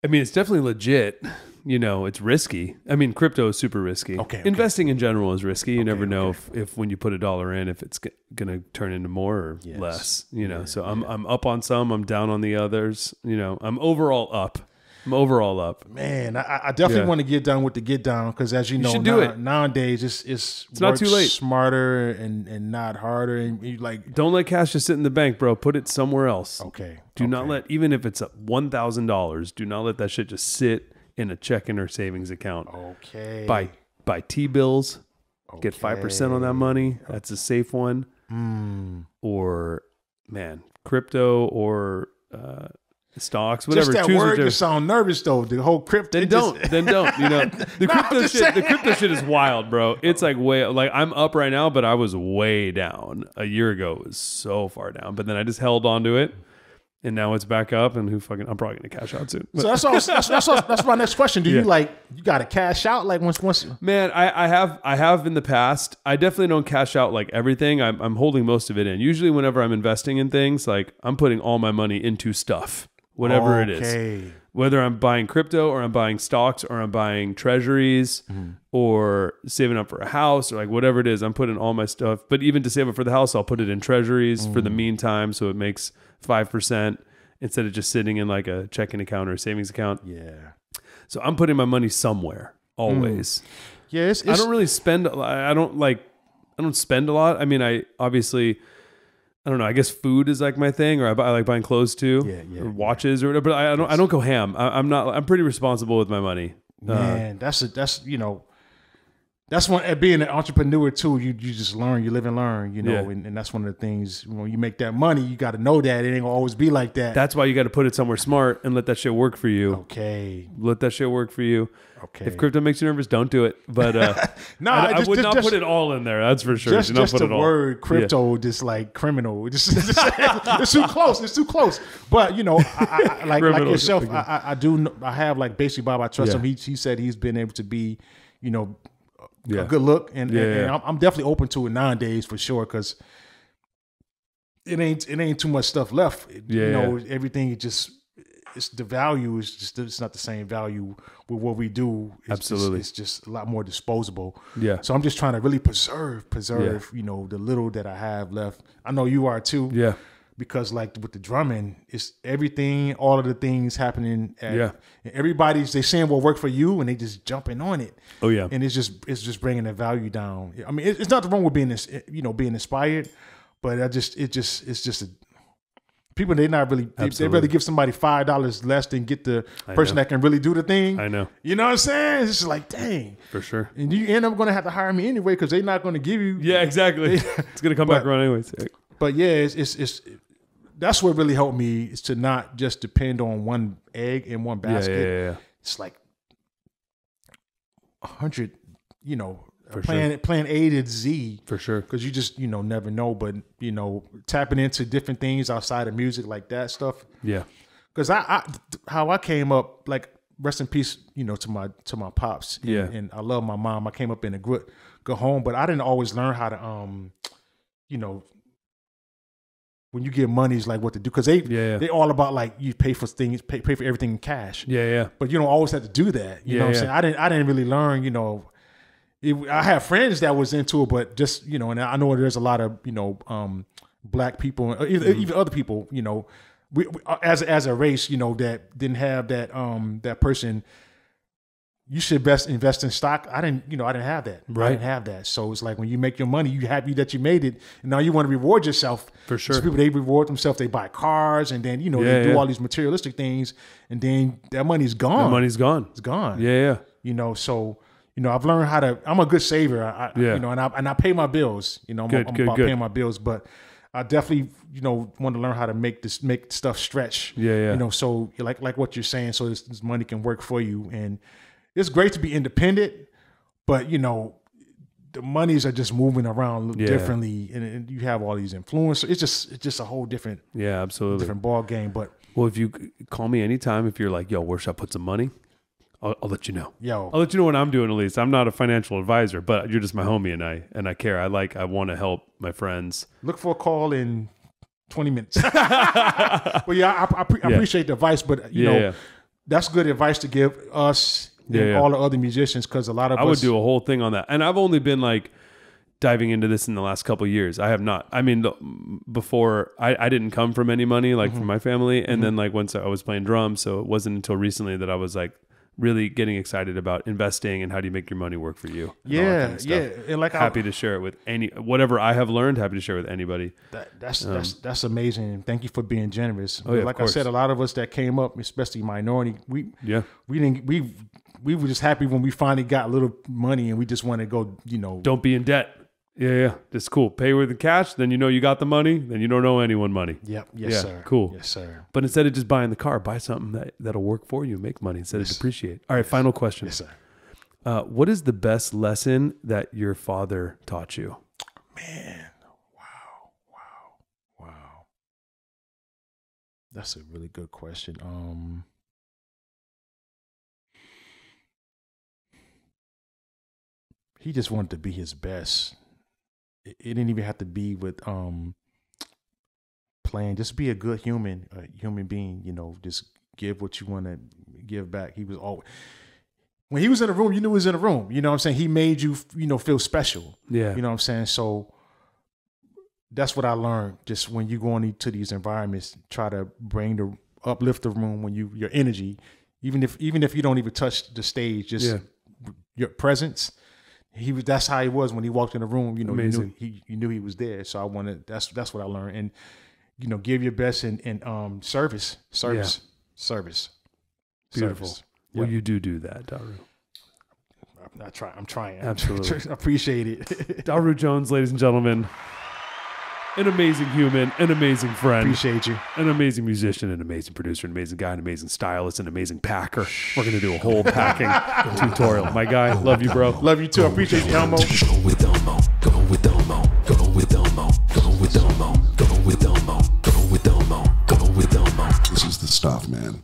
I mean, it's definitely legit. It's risky. I mean, crypto is super risky. Okay. Investing in general is risky. You never know if when you put $1 in, if it's going to turn into more or less. So I'm up on some. I'm down on the others. I'm overall up. Man, I definitely want to get down with the get down because, as you know, nowadays it's not too late. Smarter and not harder. And you don't let cash just sit in the bank, bro. Put it somewhere else. Okay. Do not let, even if it's $1,000, do not let that shit just sit in a checking or savings account. Okay. Buy T-bills. Get 5% on that money. That's a safe one. Or crypto or stocks, whatever. Just that word just sound nervous though. The whole crypto. Then don't. The crypto shit is wild, bro. It's like I'm up right now, but I was way down a year ago. It was so far down, but then I just held on to it. And now it's back up, and I'm probably gonna cash out soon. So that's my next question. Do you you got to cash out once? Man, I have in the past. I definitely don't cash out like everything. I'm holding most of it in. Usually, whenever I'm investing in things, like I'm putting all my money into stuff, whatever it is. Whether I'm buying crypto or I'm buying stocks or I'm buying treasuries or saving up for a house or like whatever it is, I'm putting all my stuff. But even to save up for the house, I'll put it in treasuries for the meantime, so it makes 5% instead of just sitting in like a checking account or a savings account. Yeah. So I'm putting my money somewhere always. Yeah, I don't really spend. I don't spend a lot. I mean, I don't know. I guess food is like my thing, or I like buying clothes too, or watches or whatever. But I don't go ham. I'm pretty responsible with my money. Man, that's one, being an entrepreneur too. You just learn, you live and learn, and that's one of the things. When you make that money, you got to know that it ain't gonna always be like that. That's why you got to put it somewhere smart and let that shit work for you. Okay, let that shit work for you. Okay. If crypto makes you nervous, don't do it. But no, I would not put it all in there. That's for sure. Just the word crypto, just like criminal. It's too close. It's too close. But I like yourself. I have like basically Bob. I trust him. He said he's been able to be, a good look, and I'm definitely open to it nowadays for sure because it ain't too much stuff left. Everything it's the value is just it's not the same value with what we do. Absolutely, it's just a lot more disposable. Yeah. So I'm just trying to really preserve the little that I have left. I know you are too. Yeah. Because like with the drumming, it's everything, all of the things happening. And everybody's they saying what worked for you, and they just jumping on it. Oh yeah, and it's just bringing the value down. I mean, it's nothing wrong with being being inspired, but it's just people they not really they rather give somebody $5 less than get the person that can really do the thing. I know. You know what I'm saying? It's just like dang, for sure. And you end up going to have to hire me anyway because they're not going to give you. Yeah, exactly. It's going to come back around anyways. But yeah, it's that's what really helped me is to not just depend on one egg in one basket. Yeah. It's like 100, For plan A to Z. For sure. Because you just, never know. But, tapping into different things outside of music like that stuff. Yeah. Because how I came up, like, rest in peace, to my pops. Yeah. And I love my mom. I came up in a good home, but I didn't always learn how to, when you get money, it's like what to do because they all about like you pay for things, pay for everything in cash. Yeah. But you don't always have to do that. You know what I'm saying? I didn't really learn. I have friends that was into it, but just and I know there's a lot of black people, even other people. We as a race, that didn't have that person. You should best invest in stock. I didn't have that. Right. I didn't have that. So it's like when you make your money, you happy that you made it, and now you want to reward yourself. For sure. So people they reward themselves. They buy cars, and then they do all these materialistic things, and then that money's gone. That money's gone. It's gone. Yeah. So I've learned how to. I'm a good saver. And I pay my bills. I'm about paying my bills, but I definitely, want to learn how to make stuff stretch. Yeah. So like what you're saying, so this money can work for you. And it's great to be independent, but the monies are just moving around differently, and you have all these influencers. It's just a whole different, absolutely different ball game. But well, if you call me anytime, if you're like, yo, where should I put some money? I'll let you know. I'll let you know what I'm doing. At least I'm not a financial advisor, but you're just my homie, and I care. I want to help my friends. Look for a call in 20 minutes. Well, I appreciate the advice, but that's good advice to give us and all the other musicians, because a lot of us would do a whole thing on that, and I've only been like diving into this in the last couple of years. I have not. I mean, before I didn't come from any money, like from my family, and then like once I was playing drums, so it wasn't until recently that I was like really getting excited about investing and how do you make your money work for you. And like happy to share it with whatever I have learned. Happy to share with anybody. That's amazing. Thank you for being generous. Like I said, a lot of us that came up, especially minority, we were just happy when we finally got a little money, and we just want to go. Don't be in debt. Yeah. That's cool. Pay with the cash, then you got the money, then you don't owe anyone money. Yep. Yes, sir. Cool. Yes, sir. But instead of just buying the car, buy something that'll work for you, make money instead of depreciate. All right, final question. Yes, sir. What is the best lesson that your father taught you? Man, wow. That's a really good question. He just wanted to be his best. It didn't even have to be with playing. Just be a good human being. Just give what you want to give back. He was always, when he was in the room, you knew he was in the room. You know what I'm saying? He made you, feel special. Yeah. You know what I'm saying? So that's what I learned. Just when you go into these environments, try to uplift the room when your energy, even if you don't even touch the stage, just your presence. That's how he was when he walked in the room. Amazing. You knew he was there. So that's what I learned. And give your best in service. Beautiful. Service. Well, you do that, Daru. I'm trying. Absolutely. I appreciate it. Daru Jones, ladies and gentlemen. An amazing human, an amazing friend. Appreciate you. An amazing musician, an amazing producer, an amazing guy, an amazing stylist, an amazing packer. We're going to do a whole packing tutorial. My guy, love you, bro. Love you too. I appreciate you, Elmo. Go with Elmo. Go with Elmo. Go with Elmo. Go with Elmo. Go with Elmo. Go with Elmo. Go with Elmo. This is the stuff, man.